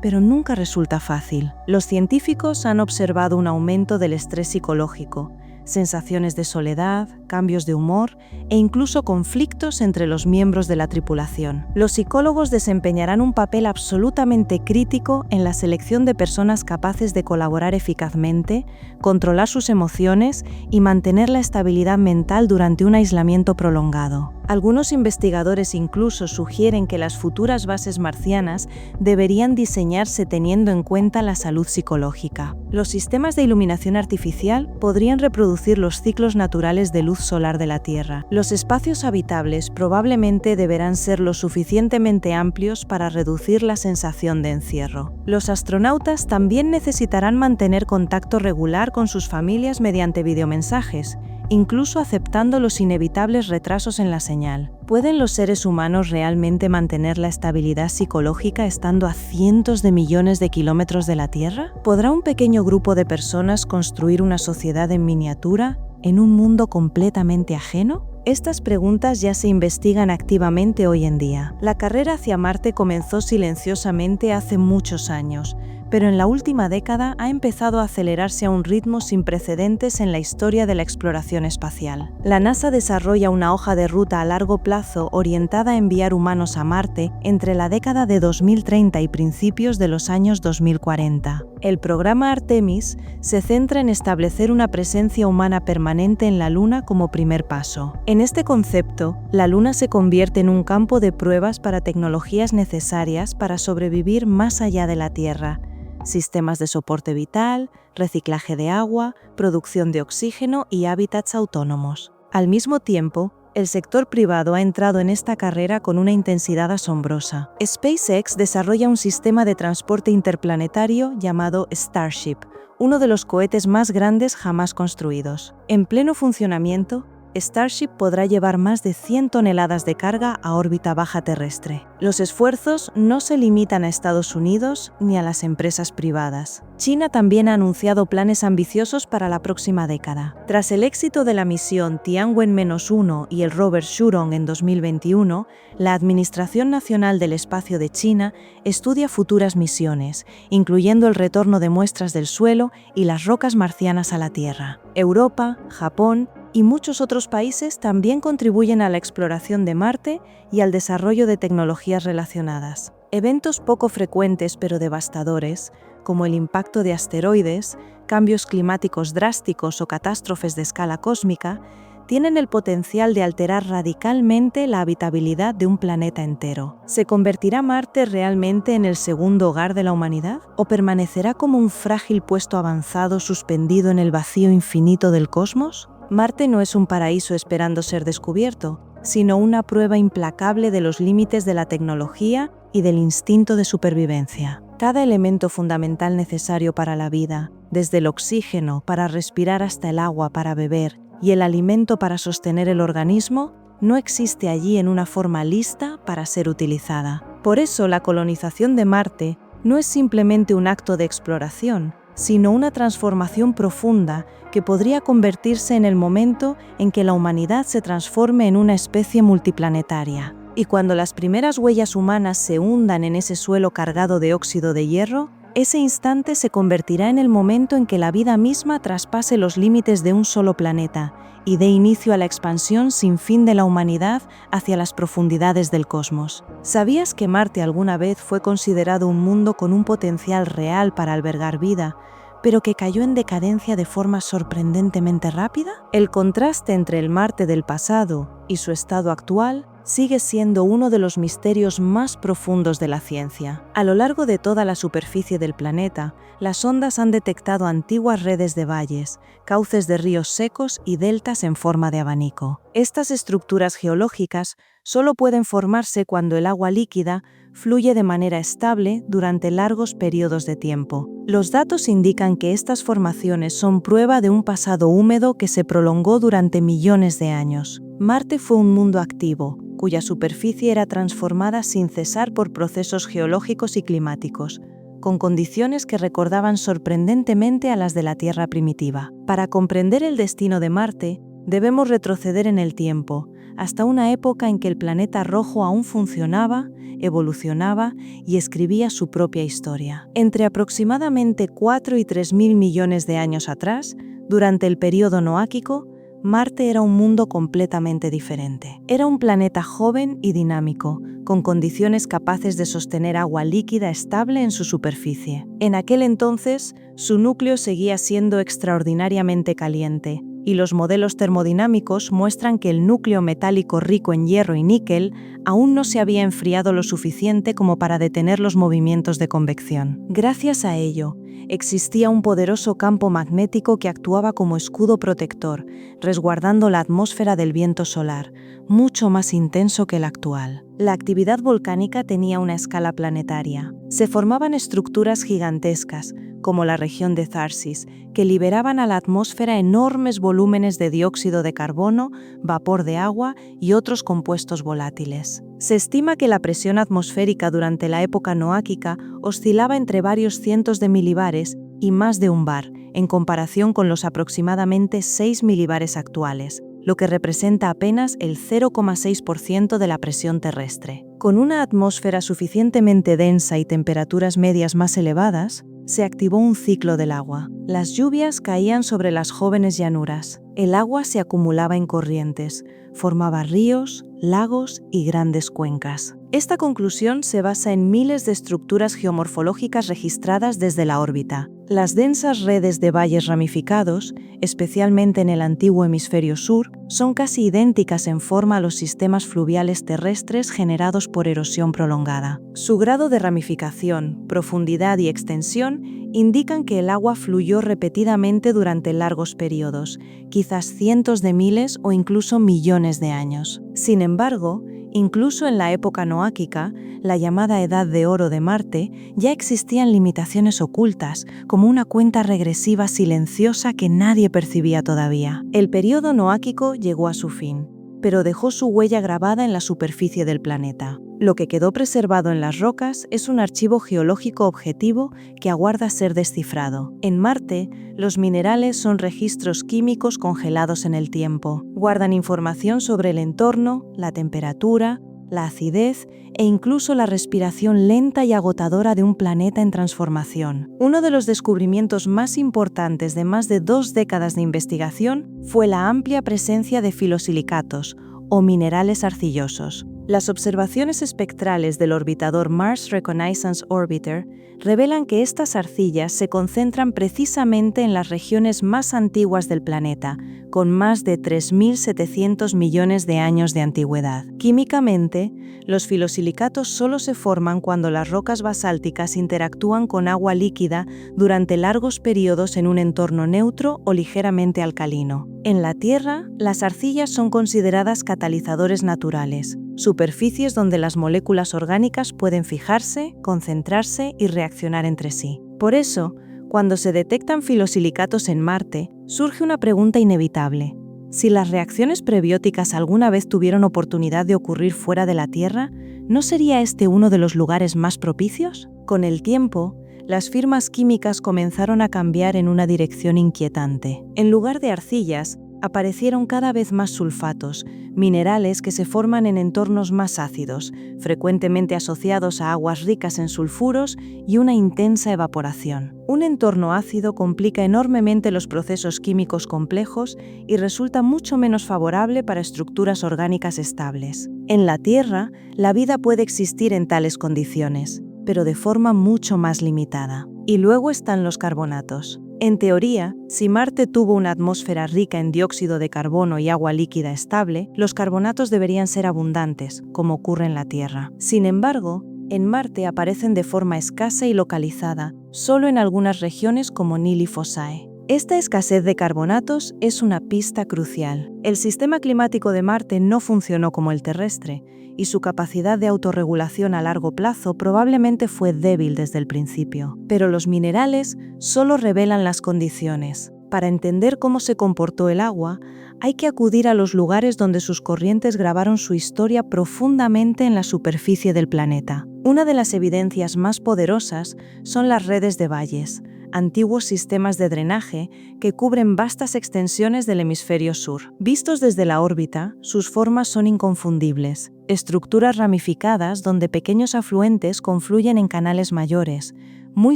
pero nunca resulta fácil. Los científicos han observado un aumento del estrés psicológico, sensaciones de soledad, cambios de humor e incluso conflictos entre los miembros de la tripulación. Los psicólogos desempeñarán un papel absolutamente crítico en la selección de personas capaces de colaborar eficazmente, controlar sus emociones y mantener la estabilidad mental durante un aislamiento prolongado. Algunos investigadores incluso sugieren que las futuras bases marcianas deberían diseñarse teniendo en cuenta la salud psicológica. Los sistemas de iluminación artificial podrían reproducir los ciclos naturales de luz solar de la Tierra. Los espacios habitables probablemente deberán ser lo suficientemente amplios para reducir la sensación de encierro. Los astronautas también necesitarán mantener contacto regular con sus familias mediante videomensajes, incluso aceptando los inevitables retrasos en la señal. ¿Pueden los seres humanos realmente mantener la estabilidad psicológica estando a cientos de millones de kilómetros de la Tierra? ¿Podrá un pequeño grupo de personas construir una sociedad en miniatura, en un mundo completamente ajeno? Estas preguntas ya se investigan activamente hoy en día. La carrera hacia Marte comenzó silenciosamente hace muchos años, pero en la última década ha empezado a acelerarse a un ritmo sin precedentes en la historia de la exploración espacial. La NASA desarrolla una hoja de ruta a largo plazo orientada a enviar humanos a Marte entre la década de 2030 y principios de los años 2040. El programa Artemis se centra en establecer una presencia humana permanente en la Luna como primer paso. En este concepto, la Luna se convierte en un campo de pruebas para tecnologías necesarias para sobrevivir más allá de la Tierra: sistemas de soporte vital, reciclaje de agua, producción de oxígeno y hábitats autónomos. Al mismo tiempo, el sector privado ha entrado en esta carrera con una intensidad asombrosa. SpaceX desarrolla un sistema de transporte interplanetario llamado Starship, uno de los cohetes más grandes jamás construidos. En pleno funcionamiento, Starship podrá llevar más de 100 toneladas de carga a órbita baja terrestre. Los esfuerzos no se limitan a Estados Unidos ni a las empresas privadas. China también ha anunciado planes ambiciosos para la próxima década. Tras el éxito de la misión Tianwen-1 y el rover Shurong en 2021, la Administración Nacional del Espacio de China estudia futuras misiones, incluyendo el retorno de muestras del suelo y las rocas marcianas a la Tierra. Europa, Japón y muchos otros países también contribuyen a la exploración de Marte y al desarrollo de tecnologías relacionadas. Eventos poco frecuentes pero devastadores, como el impacto de asteroides, cambios climáticos drásticos o catástrofes de escala cósmica, tienen el potencial de alterar radicalmente la habitabilidad de un planeta entero. ¿Se convertirá Marte realmente en el segundo hogar de la humanidad? ¿O permanecerá como un frágil puesto avanzado suspendido en el vacío infinito del cosmos? Marte no es un paraíso esperando ser descubierto, sino una prueba implacable de los límites de la tecnología y del instinto de supervivencia. Cada elemento fundamental necesario para la vida, desde el oxígeno para respirar hasta el agua para beber y el alimento para sostener el organismo, no existe allí en una forma lista para ser utilizada. Por eso, la colonización de Marte no es simplemente un acto de exploración, sino una transformación profunda que podría convertirse en el momento en que la humanidad se transforme en una especie multiplanetaria. Y cuando las primeras huellas humanas se hundan en ese suelo cargado de óxido de hierro, ese instante se convertirá en el momento en que la vida misma traspase los límites de un solo planeta y dé inicio a la expansión sin fin de la humanidad hacia las profundidades del cosmos. ¿Sabías que Marte alguna vez fue considerado un mundo con un potencial real para albergar vida, pero que cayó en decadencia de forma sorprendentemente rápida? El contraste entre el Marte del pasado y su estado actual sigue siendo uno de los misterios más profundos de la ciencia. A lo largo de toda la superficie del planeta, las sondas han detectado antiguas redes de valles, cauces de ríos secos y deltas en forma de abanico. Estas estructuras geológicas solo pueden formarse cuando el agua líquida fluye de manera estable durante largos periodos de tiempo. Los datos indican que estas formaciones son prueba de un pasado húmedo que se prolongó durante millones de años. Marte fue un mundo activo, cuya superficie era transformada sin cesar por procesos geológicos y climáticos, con condiciones que recordaban sorprendentemente a las de la Tierra primitiva. Para comprender el destino de Marte, debemos retroceder en el tiempo, hasta una época en que el planeta rojo aún funcionaba, evolucionaba y escribía su propia historia. Entre aproximadamente 4 y 3.000 millones de años atrás, durante el período noáquico, Marte era un mundo completamente diferente. Era un planeta joven y dinámico, con condiciones capaces de sostener agua líquida estable en su superficie. En aquel entonces, su núcleo seguía siendo extraordinariamente caliente, y los modelos termodinámicos muestran que el núcleo metálico rico en hierro y níquel aún no se había enfriado lo suficiente como para detener los movimientos de convección. Gracias a ello, existía un poderoso campo magnético que actuaba como escudo protector, resguardando la atmósfera del viento solar, mucho más intenso que el actual. La actividad volcánica tenía una escala planetaria. Se formaban estructuras gigantescas, como la región de Tharsis, que liberaban a la atmósfera enormes volúmenes de dióxido de carbono, vapor de agua y otros compuestos volátiles. Se estima que la presión atmosférica durante la época noáquica oscilaba entre varios cientos de milibares y más de un bar, en comparación con los aproximadamente 6 milibares actuales, lo que representa apenas el 0,6% de la presión terrestre. Con una atmósfera suficientemente densa y temperaturas medias más elevadas, se activó un ciclo del agua. Las lluvias caían sobre las jóvenes llanuras. El agua se acumulaba en corrientes, formaba ríos, lagos y grandes cuencas. Esta conclusión se basa en miles de estructuras geomorfológicas registradas desde la órbita. Las densas redes de valles ramificados, especialmente en el antiguo hemisferio sur, son casi idénticas en forma a los sistemas fluviales terrestres generados por erosión prolongada. Su grado de ramificación, profundidad y extensión indican que el agua fluyó repetidamente durante largos periodos, quizás cientos de miles o incluso millones de años. Sin embargo, incluso en la época noáquica, la llamada Edad de Oro de Marte, ya existían limitaciones ocultas, como una cuenta regresiva silenciosa que nadie percibía todavía. El período noáquico llegó a su fin, pero dejó su huella grabada en la superficie del planeta. Lo que quedó preservado en las rocas es un archivo geológico objetivo que aguarda ser descifrado. En Marte, los minerales son registros químicos congelados en el tiempo. Guardan información sobre el entorno, la temperatura, la acidez e incluso la respiración lenta y agotadora de un planeta en transformación. Uno de los descubrimientos más importantes de más de 2 décadas de investigación fue la amplia presencia de filosilicatos, o minerales arcillosos. Las observaciones espectrales del orbitador Mars Reconnaissance Orbiter revelan que estas arcillas se concentran precisamente en las regiones más antiguas del planeta, con más de 3.700 millones de años de antigüedad. Químicamente, los filosilicatos solo se forman cuando las rocas basálticas interactúan con agua líquida durante largos periodos en un entorno neutro o ligeramente alcalino. En la Tierra, las arcillas son consideradas catalizadores naturales, superficies donde las moléculas orgánicas pueden fijarse, concentrarse y reaccionar entre sí. Por eso, cuando se detectan filosilicatos en Marte, surge una pregunta inevitable. Si las reacciones prebióticas alguna vez tuvieron oportunidad de ocurrir fuera de la Tierra, ¿no sería este uno de los lugares más propicios? Con el tiempo, las firmas químicas comenzaron a cambiar en una dirección inquietante. En lugar de arcillas, aparecieron cada vez más sulfatos, minerales que se forman en entornos más ácidos, frecuentemente asociados a aguas ricas en sulfuros y una intensa evaporación. Un entorno ácido complica enormemente los procesos químicos complejos y resulta mucho menos favorable para estructuras orgánicas estables. En la Tierra, la vida puede existir en tales condiciones, pero de forma mucho más limitada. Y luego están los carbonatos. En teoría, si Marte tuvo una atmósfera rica en dióxido de carbono y agua líquida estable, los carbonatos deberían ser abundantes, como ocurre en la Tierra. Sin embargo, en Marte aparecen de forma escasa y localizada, solo en algunas regiones como Nili Fossae. Esta escasez de carbonatos es una pista crucial. El sistema climático de Marte no funcionó como el terrestre, y su capacidad de autorregulación a largo plazo probablemente fue débil desde el principio. Pero los minerales solo revelan las condiciones. Para entender cómo se comportó el agua, hay que acudir a los lugares donde sus corrientes grabaron su historia profundamente en la superficie del planeta. Una de las evidencias más poderosas son las redes de valles, antiguos sistemas de drenaje que cubren vastas extensiones del hemisferio sur. Vistos desde la órbita, sus formas son inconfundibles, estructuras ramificadas donde pequeños afluentes confluyen en canales mayores, muy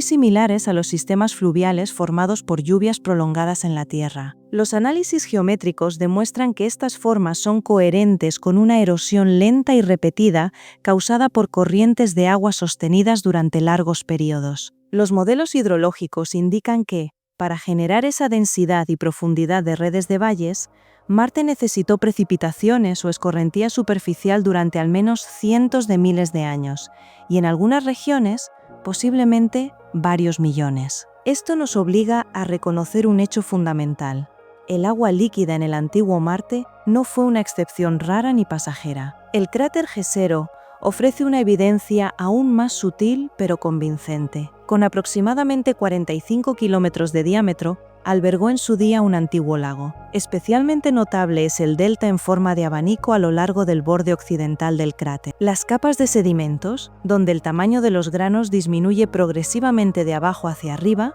similares a los sistemas fluviales formados por lluvias prolongadas en la Tierra. Los análisis geométricos demuestran que estas formas son coherentes con una erosión lenta y repetida causada por corrientes de agua sostenidas durante largos periodos. Los modelos hidrológicos indican que, para generar esa densidad y profundidad de redes de valles, Marte necesitó precipitaciones o escorrentía superficial durante al menos cientos de miles de años, y en algunas regiones, posiblemente varios millones. Esto nos obliga a reconocer un hecho fundamental. El agua líquida en el antiguo Marte no fue una excepción rara ni pasajera. El cráter Jezero ofrece una evidencia aún más sutil pero convincente. Con aproximadamente 45 kilómetros de diámetro, albergó en su día un antiguo lago. Especialmente notable es el delta en forma de abanico a lo largo del borde occidental del cráter. Las capas de sedimentos, donde el tamaño de los granos disminuye progresivamente de abajo hacia arriba,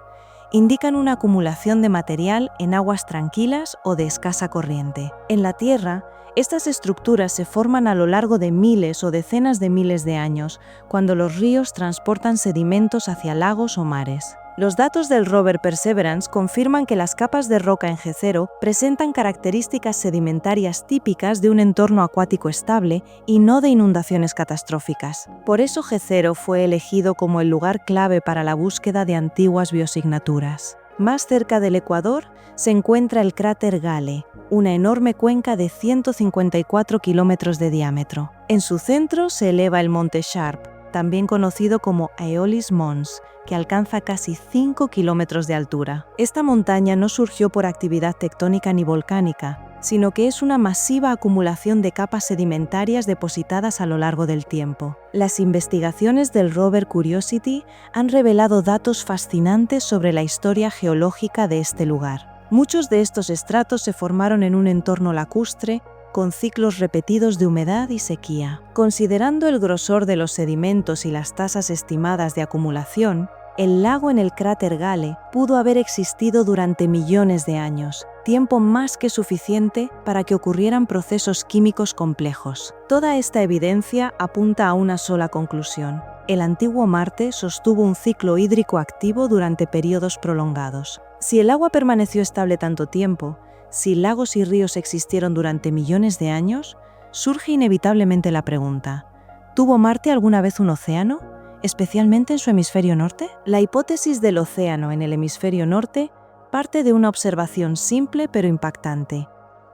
indican una acumulación de material en aguas tranquilas o de escasa corriente. En la Tierra, estas estructuras se forman a lo largo de miles o decenas de miles de años, cuando los ríos transportan sedimentos hacia lagos o mares. Los datos del rover Perseverance confirman que las capas de roca en Jezero presentan características sedimentarias típicas de un entorno acuático estable y no de inundaciones catastróficas. Por eso Jezero fue elegido como el lugar clave para la búsqueda de antiguas biosignaturas. Más cerca del Ecuador se encuentra el cráter Gale, una enorme cuenca de 154 kilómetros de diámetro. En su centro se eleva el monte Sharp, también conocido como Aeolis Mons, que alcanza casi 5 kilómetros de altura. Esta montaña no surgió por actividad tectónica ni volcánica, sino que es una masiva acumulación de capas sedimentarias depositadas a lo largo del tiempo. Las investigaciones del rover Curiosity han revelado datos fascinantes sobre la historia geológica de este lugar. Muchos de estos estratos se formaron en un entorno lacustre, con ciclos repetidos de humedad y sequía. Considerando el grosor de los sedimentos y las tasas estimadas de acumulación, el lago en el cráter Gale pudo haber existido durante millones de años, tiempo más que suficiente para que ocurrieran procesos químicos complejos. Toda esta evidencia apunta a una sola conclusión. El antiguo Marte sostuvo un ciclo hídrico activo durante periodos prolongados. Si el agua permaneció estable tanto tiempo, si lagos y ríos existieron durante millones de años, surge inevitablemente la pregunta: ¿tuvo Marte alguna vez un océano, especialmente en su hemisferio norte? La hipótesis del océano en el hemisferio norte parte de una observación simple pero impactante: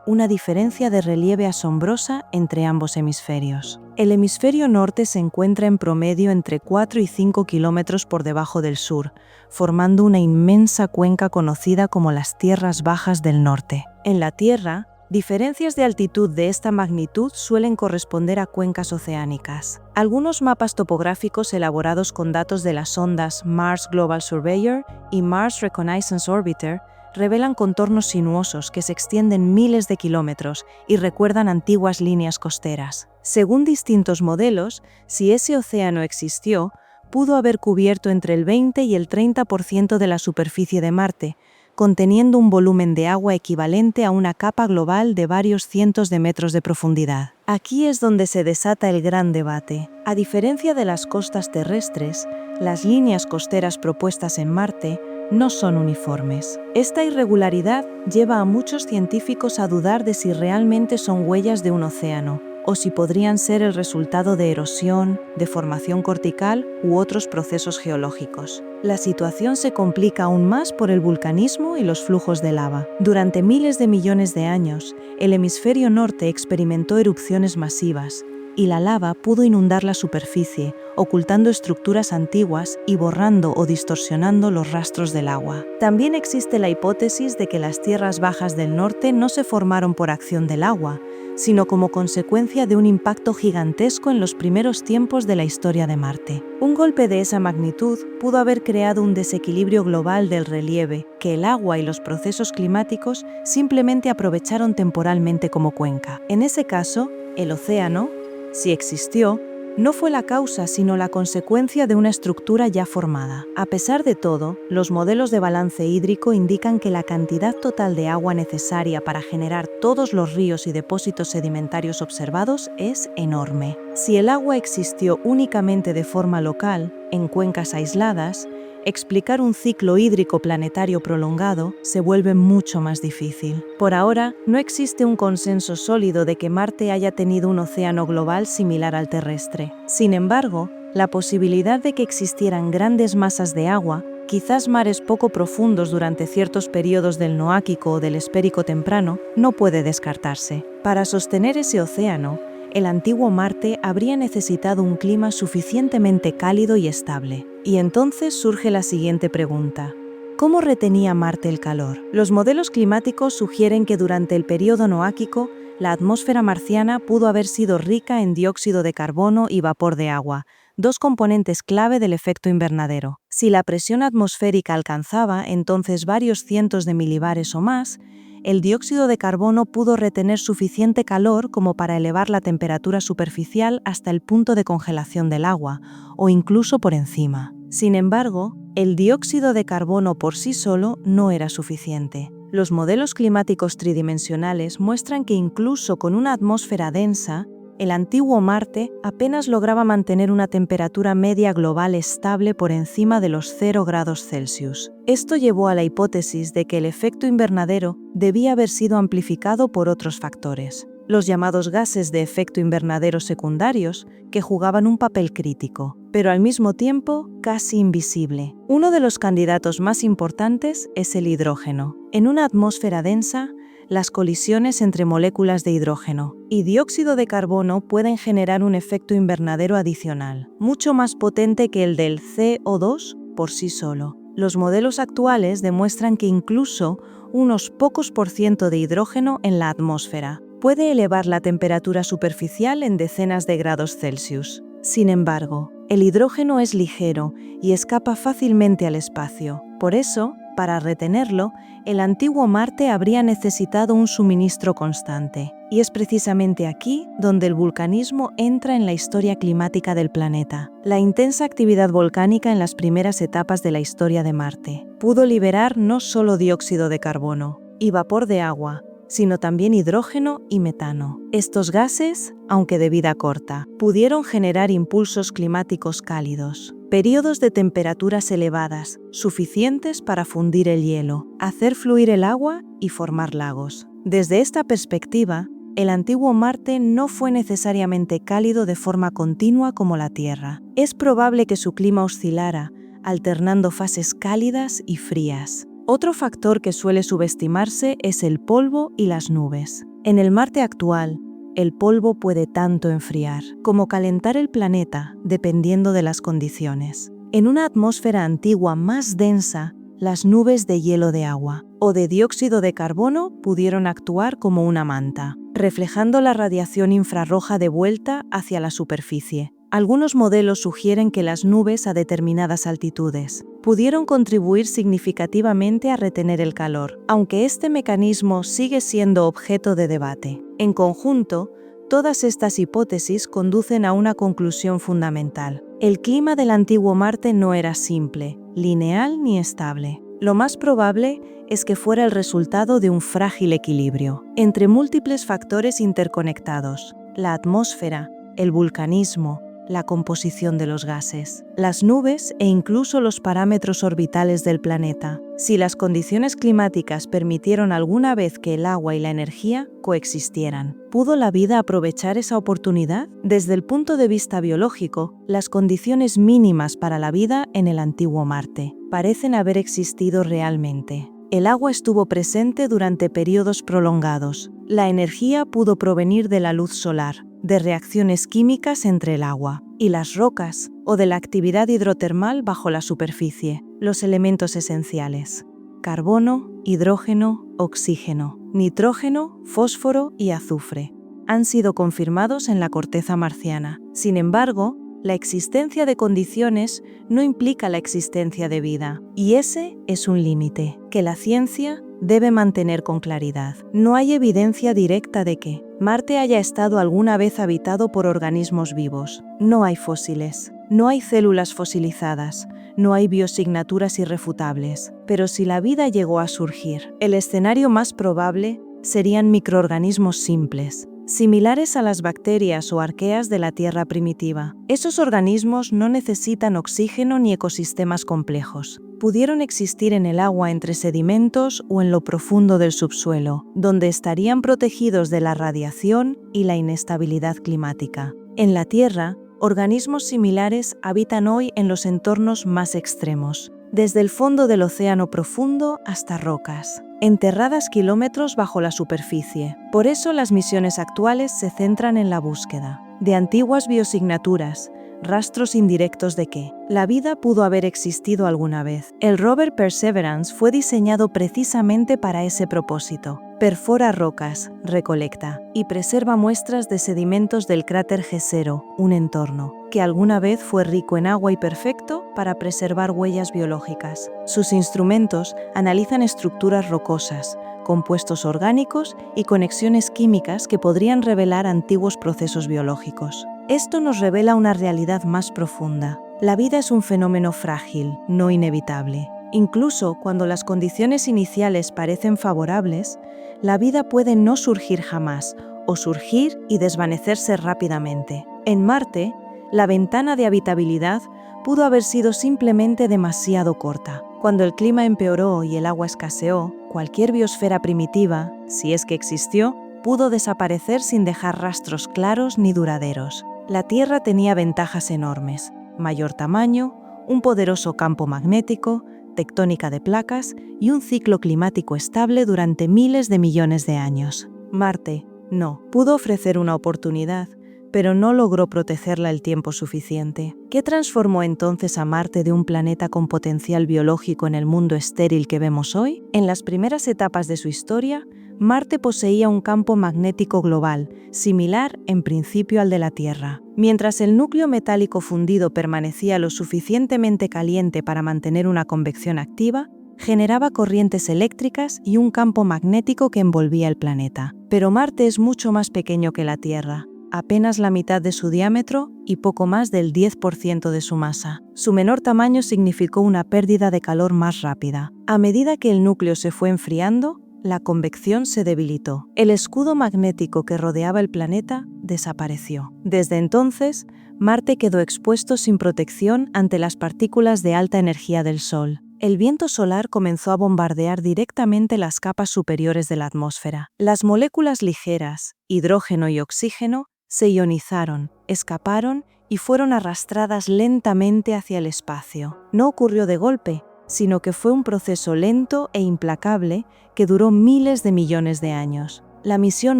una diferencia de relieve asombrosa entre ambos hemisferios. El hemisferio norte se encuentra en promedio entre 4 y 5 kilómetros por debajo del sur, formando una inmensa cuenca conocida como las tierras bajas del norte. En la Tierra, diferencias de altitud de esta magnitud suelen corresponder a cuencas oceánicas. Algunos mapas topográficos elaborados con datos de las sondas Mars Global Surveyor y Mars Reconnaissance Orbiter revelan contornos sinuosos que se extienden miles de kilómetros y recuerdan antiguas líneas costeras. Según distintos modelos, si ese océano existió, pudo haber cubierto entre el 20 y el 30% de la superficie de Marte, conteniendo un volumen de agua equivalente a una capa global de varios cientos de metros de profundidad. Aquí es donde se desata el gran debate. A diferencia de las costas terrestres, las líneas costeras propuestas en Marte no son uniformes. Esta irregularidad lleva a muchos científicos a dudar de si realmente son huellas de un océano, o si podrían ser el resultado de erosión, deformación cortical u otros procesos geológicos. La situación se complica aún más por el vulcanismo y los flujos de lava. Durante miles de millones de años, el hemisferio norte experimentó erupciones masivas, y la lava pudo inundar la superficie, ocultando estructuras antiguas y borrando o distorsionando los rastros del agua. También existe la hipótesis de que las tierras bajas del norte no se formaron por acción del agua, sino como consecuencia de un impacto gigantesco en los primeros tiempos de la historia de Marte. Un golpe de esa magnitud pudo haber creado un desequilibrio global del relieve que el agua y los procesos climáticos simplemente aprovecharon temporalmente como cuenca. En ese caso, el océano, si existió, no fue la causa sino la consecuencia de una estructura ya formada. A pesar de todo, los modelos de balance hídrico indican que la cantidad total de agua necesaria para generar todos los ríos y depósitos sedimentarios observados es enorme. Si el agua existió únicamente de forma local, en cuencas aisladas, explicar un ciclo hídrico planetario prolongado se vuelve mucho más difícil. Por ahora, no existe un consenso sólido de que Marte haya tenido un océano global similar al terrestre. Sin embargo, la posibilidad de que existieran grandes masas de agua, quizás mares poco profundos durante ciertos periodos del Noáquico o del Espérico temprano, no puede descartarse. Para sostener ese océano, el antiguo Marte habría necesitado un clima suficientemente cálido y estable. Y entonces surge la siguiente pregunta: ¿cómo retenía Marte el calor? Los modelos climáticos sugieren que durante el período noáquico, la atmósfera marciana pudo haber sido rica en dióxido de carbono y vapor de agua, dos componentes clave del efecto invernadero. Si la presión atmosférica alcanzaba entonces varios cientos de milibares o más, el dióxido de carbono pudo retener suficiente calor como para elevar la temperatura superficial hasta el punto de congelación del agua, o incluso por encima. Sin embargo, el dióxido de carbono por sí solo no era suficiente. Los modelos climáticos tridimensionales muestran que incluso con una atmósfera densa, el antiguo Marte apenas lograba mantener una temperatura media global estable por encima de los 0 grados Celsius. Esto llevó a la hipótesis de que el efecto invernadero debía haber sido amplificado por otros factores, los llamados gases de efecto invernadero secundarios, que jugaban un papel crítico, pero al mismo tiempo casi invisible. Uno de los candidatos más importantes es el hidrógeno. En una atmósfera densa, las colisiones entre moléculas de hidrógeno y dióxido de carbono pueden generar un efecto invernadero adicional, mucho más potente que el del CO2 por sí solo. Los modelos actuales demuestran que incluso unos pocos % de hidrógeno en la atmósfera puede elevar la temperatura superficial en decenas de grados Celsius. Sin embargo, el hidrógeno es ligero y escapa fácilmente al espacio. Por eso, para retenerlo, el antiguo Marte habría necesitado un suministro constante. Y es precisamente aquí donde el vulcanismo entra en la historia climática del planeta. La intensa actividad volcánica en las primeras etapas de la historia de Marte pudo liberar no solo dióxido de carbono y vapor de agua, sino también hidrógeno y metano. Estos gases, aunque de vida corta, pudieron generar impulsos climáticos cálidos, periodos de temperaturas elevadas, suficientes para fundir el hielo, hacer fluir el agua y formar lagos. Desde esta perspectiva, el antiguo Marte no fue necesariamente cálido de forma continua como la Tierra. Es probable que su clima oscilara, alternando fases cálidas y frías. Otro factor que suele subestimarse es el polvo y las nubes. En el Marte actual, el polvo puede tanto enfriar como calentar el planeta dependiendo de las condiciones. En una atmósfera antigua más densa, las nubes de hielo de agua o de dióxido de carbono pudieron actuar como una manta, reflejando la radiación infrarroja de vuelta hacia la superficie. Algunos modelos sugieren que las nubes a determinadas altitudes pudieron contribuir significativamente a retener el calor, aunque este mecanismo sigue siendo objeto de debate. En conjunto, todas estas hipótesis conducen a una conclusión fundamental. El clima del antiguo Marte no era simple, lineal ni estable. Lo más probable es que fuera el resultado de un frágil equilibrio entre múltiples factores interconectados: la atmósfera, el vulcanismo, la composición de los gases, las nubes e incluso los parámetros orbitales del planeta. Si las condiciones climáticas permitieron alguna vez que el agua y la energía coexistieran, ¿pudo la vida aprovechar esa oportunidad? Desde el punto de vista biológico, las condiciones mínimas para la vida en el antiguo Marte parecen haber existido realmente. El agua estuvo presente durante periodos prolongados. La energía pudo provenir de la luz solar, de reacciones químicas entre el agua y las rocas o de la actividad hidrotermal bajo la superficie. Los elementos esenciales: carbono, hidrógeno, oxígeno, nitrógeno, fósforo y azufre han sido confirmados en la corteza marciana. Sin embargo, la existencia de condiciones no implica la existencia de vida, y ese es un límite que la ciencia debe mantener con claridad. No hay evidencia directa de que, Marte haya estado alguna vez habitado por organismos vivos. No hay fósiles, no hay células fosilizadas, no hay biosignaturas irrefutables. Pero si la vida llegó a surgir, el escenario más probable serían microorganismos simples, similares a las bacterias o arqueas de la Tierra primitiva. Esos organismos no necesitan oxígeno ni ecosistemas complejos. Pudieron existir en el agua entre sedimentos o en lo profundo del subsuelo, donde estarían protegidos de la radiación y la inestabilidad climática. En la Tierra, organismos similares habitan hoy en los entornos más extremos, desde el fondo del océano profundo hasta rocas, enterradas kilómetros bajo la superficie. Por eso las misiones actuales se centran en la búsqueda de antiguas biosignaturas, rastros indirectos de que la vida pudo haber existido alguna vez. El rover Perseverance fue diseñado precisamente para ese propósito. Perfora rocas, recolecta y preserva muestras de sedimentos del cráter G0, un entorno que alguna vez fue rico en agua y perfecto para preservar huellas biológicas. Sus instrumentos analizan estructuras rocosas, compuestos orgánicos y conexiones químicas que podrían revelar antiguos procesos biológicos. Esto nos revela una realidad más profunda. La vida es un fenómeno frágil, no inevitable. Incluso cuando las condiciones iniciales parecen favorables, la vida puede no surgir jamás o surgir y desvanecerse rápidamente. En Marte, la ventana de habitabilidad pudo haber sido simplemente demasiado corta. Cuando el clima empeoró y el agua escaseó, cualquier biosfera primitiva, si es que existió, pudo desaparecer sin dejar rastros claros ni duraderos. La Tierra tenía ventajas enormes: mayor tamaño, un poderoso campo magnético, tectónica de placas y un ciclo climático estable durante miles de millones de años. Marte, no, pudo ofrecer una oportunidad, pero no logró protegerla el tiempo suficiente. ¿Qué transformó entonces a Marte de un planeta con potencial biológico en el mundo estéril que vemos hoy? En las primeras etapas de su historia, Marte poseía un campo magnético global, similar en principio al de la Tierra. Mientras el núcleo metálico fundido permanecía lo suficientemente caliente para mantener una convección activa, generaba corrientes eléctricas y un campo magnético que envolvía el planeta. Pero Marte es mucho más pequeño que la Tierra, apenas la mitad de su diámetro y poco más del 10% de su masa. Su menor tamaño significó una pérdida de calor más rápida. A medida que el núcleo se fue enfriando, la convección se debilitó. El escudo magnético que rodeaba el planeta desapareció. Desde entonces, Marte quedó expuesto sin protección ante las partículas de alta energía del Sol. El viento solar comenzó a bombardear directamente las capas superiores de la atmósfera. Las moléculas ligeras, hidrógeno y oxígeno, se ionizaron, escaparon y fueron arrastradas lentamente hacia el espacio. No ocurrió de golpe, sino que fue un proceso lento e implacable que duró miles de millones de años. La misión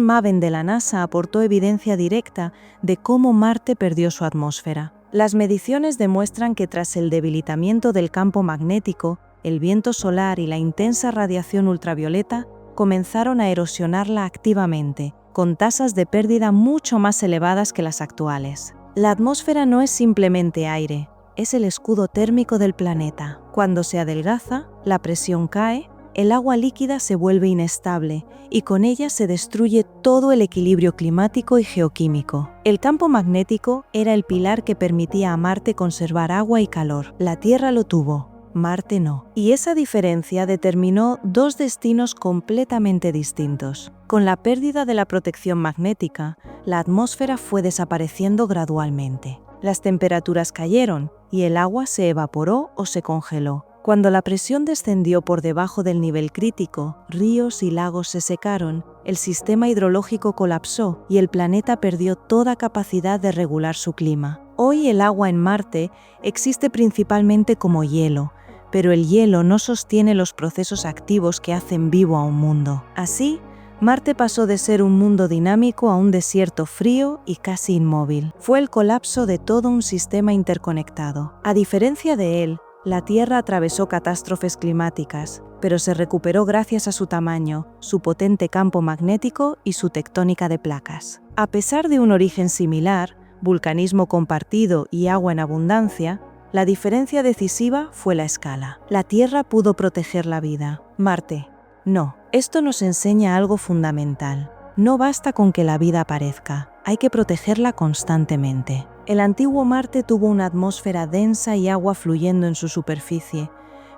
MAVEN de la NASA aportó evidencia directa de cómo Marte perdió su atmósfera. Las mediciones demuestran que tras el debilitamiento del campo magnético, el viento solar y la intensa radiación ultravioleta comenzaron a erosionarla activamente, con tasas de pérdida mucho más elevadas que las actuales. La atmósfera no es simplemente aire, es el escudo térmico del planeta. Cuando se adelgaza, la presión cae, el agua líquida se vuelve inestable y con ella se destruye todo el equilibrio climático y geoquímico. El campo magnético era el pilar que permitía a Marte conservar agua y calor. La Tierra lo tuvo, Marte no. Y esa diferencia determinó dos destinos completamente distintos. Con la pérdida de la protección magnética, la atmósfera fue desapareciendo gradualmente. Las temperaturas cayeron y el agua se evaporó o se congeló. Cuando la presión descendió por debajo del nivel crítico, ríos y lagos se secaron, el sistema hidrológico colapsó y el planeta perdió toda capacidad de regular su clima. Hoy el agua en Marte existe principalmente como hielo, pero el hielo no sostiene los procesos activos que hacen vivo a un mundo. Así, Marte pasó de ser un mundo dinámico a un desierto frío y casi inmóvil. Fue el colapso de todo un sistema interconectado. A diferencia de él, la Tierra atravesó catástrofes climáticas, pero se recuperó gracias a su tamaño, su potente campo magnético y su tectónica de placas. A pesar de un origen similar, vulcanismo compartido y agua en abundancia, la diferencia decisiva fue la escala. La Tierra pudo proteger la vida. Marte, no. Esto nos enseña algo fundamental. No basta con que la vida aparezca, hay que protegerla constantemente. El antiguo Marte tuvo una atmósfera densa y agua fluyendo en su superficie,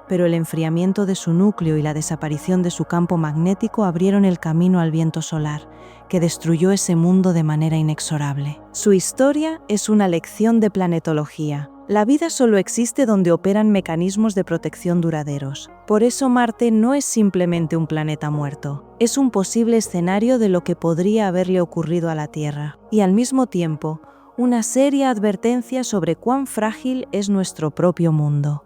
pero el enfriamiento de su núcleo y la desaparición de su campo magnético abrieron el camino al viento solar, que destruyó ese mundo de manera inexorable. Su historia es una lección de planetología. La vida solo existe donde operan mecanismos de protección duraderos. Por eso Marte no es simplemente un planeta muerto, es un posible escenario de lo que podría haberle ocurrido a la Tierra, y al mismo tiempo, una seria advertencia sobre cuán frágil es nuestro propio mundo.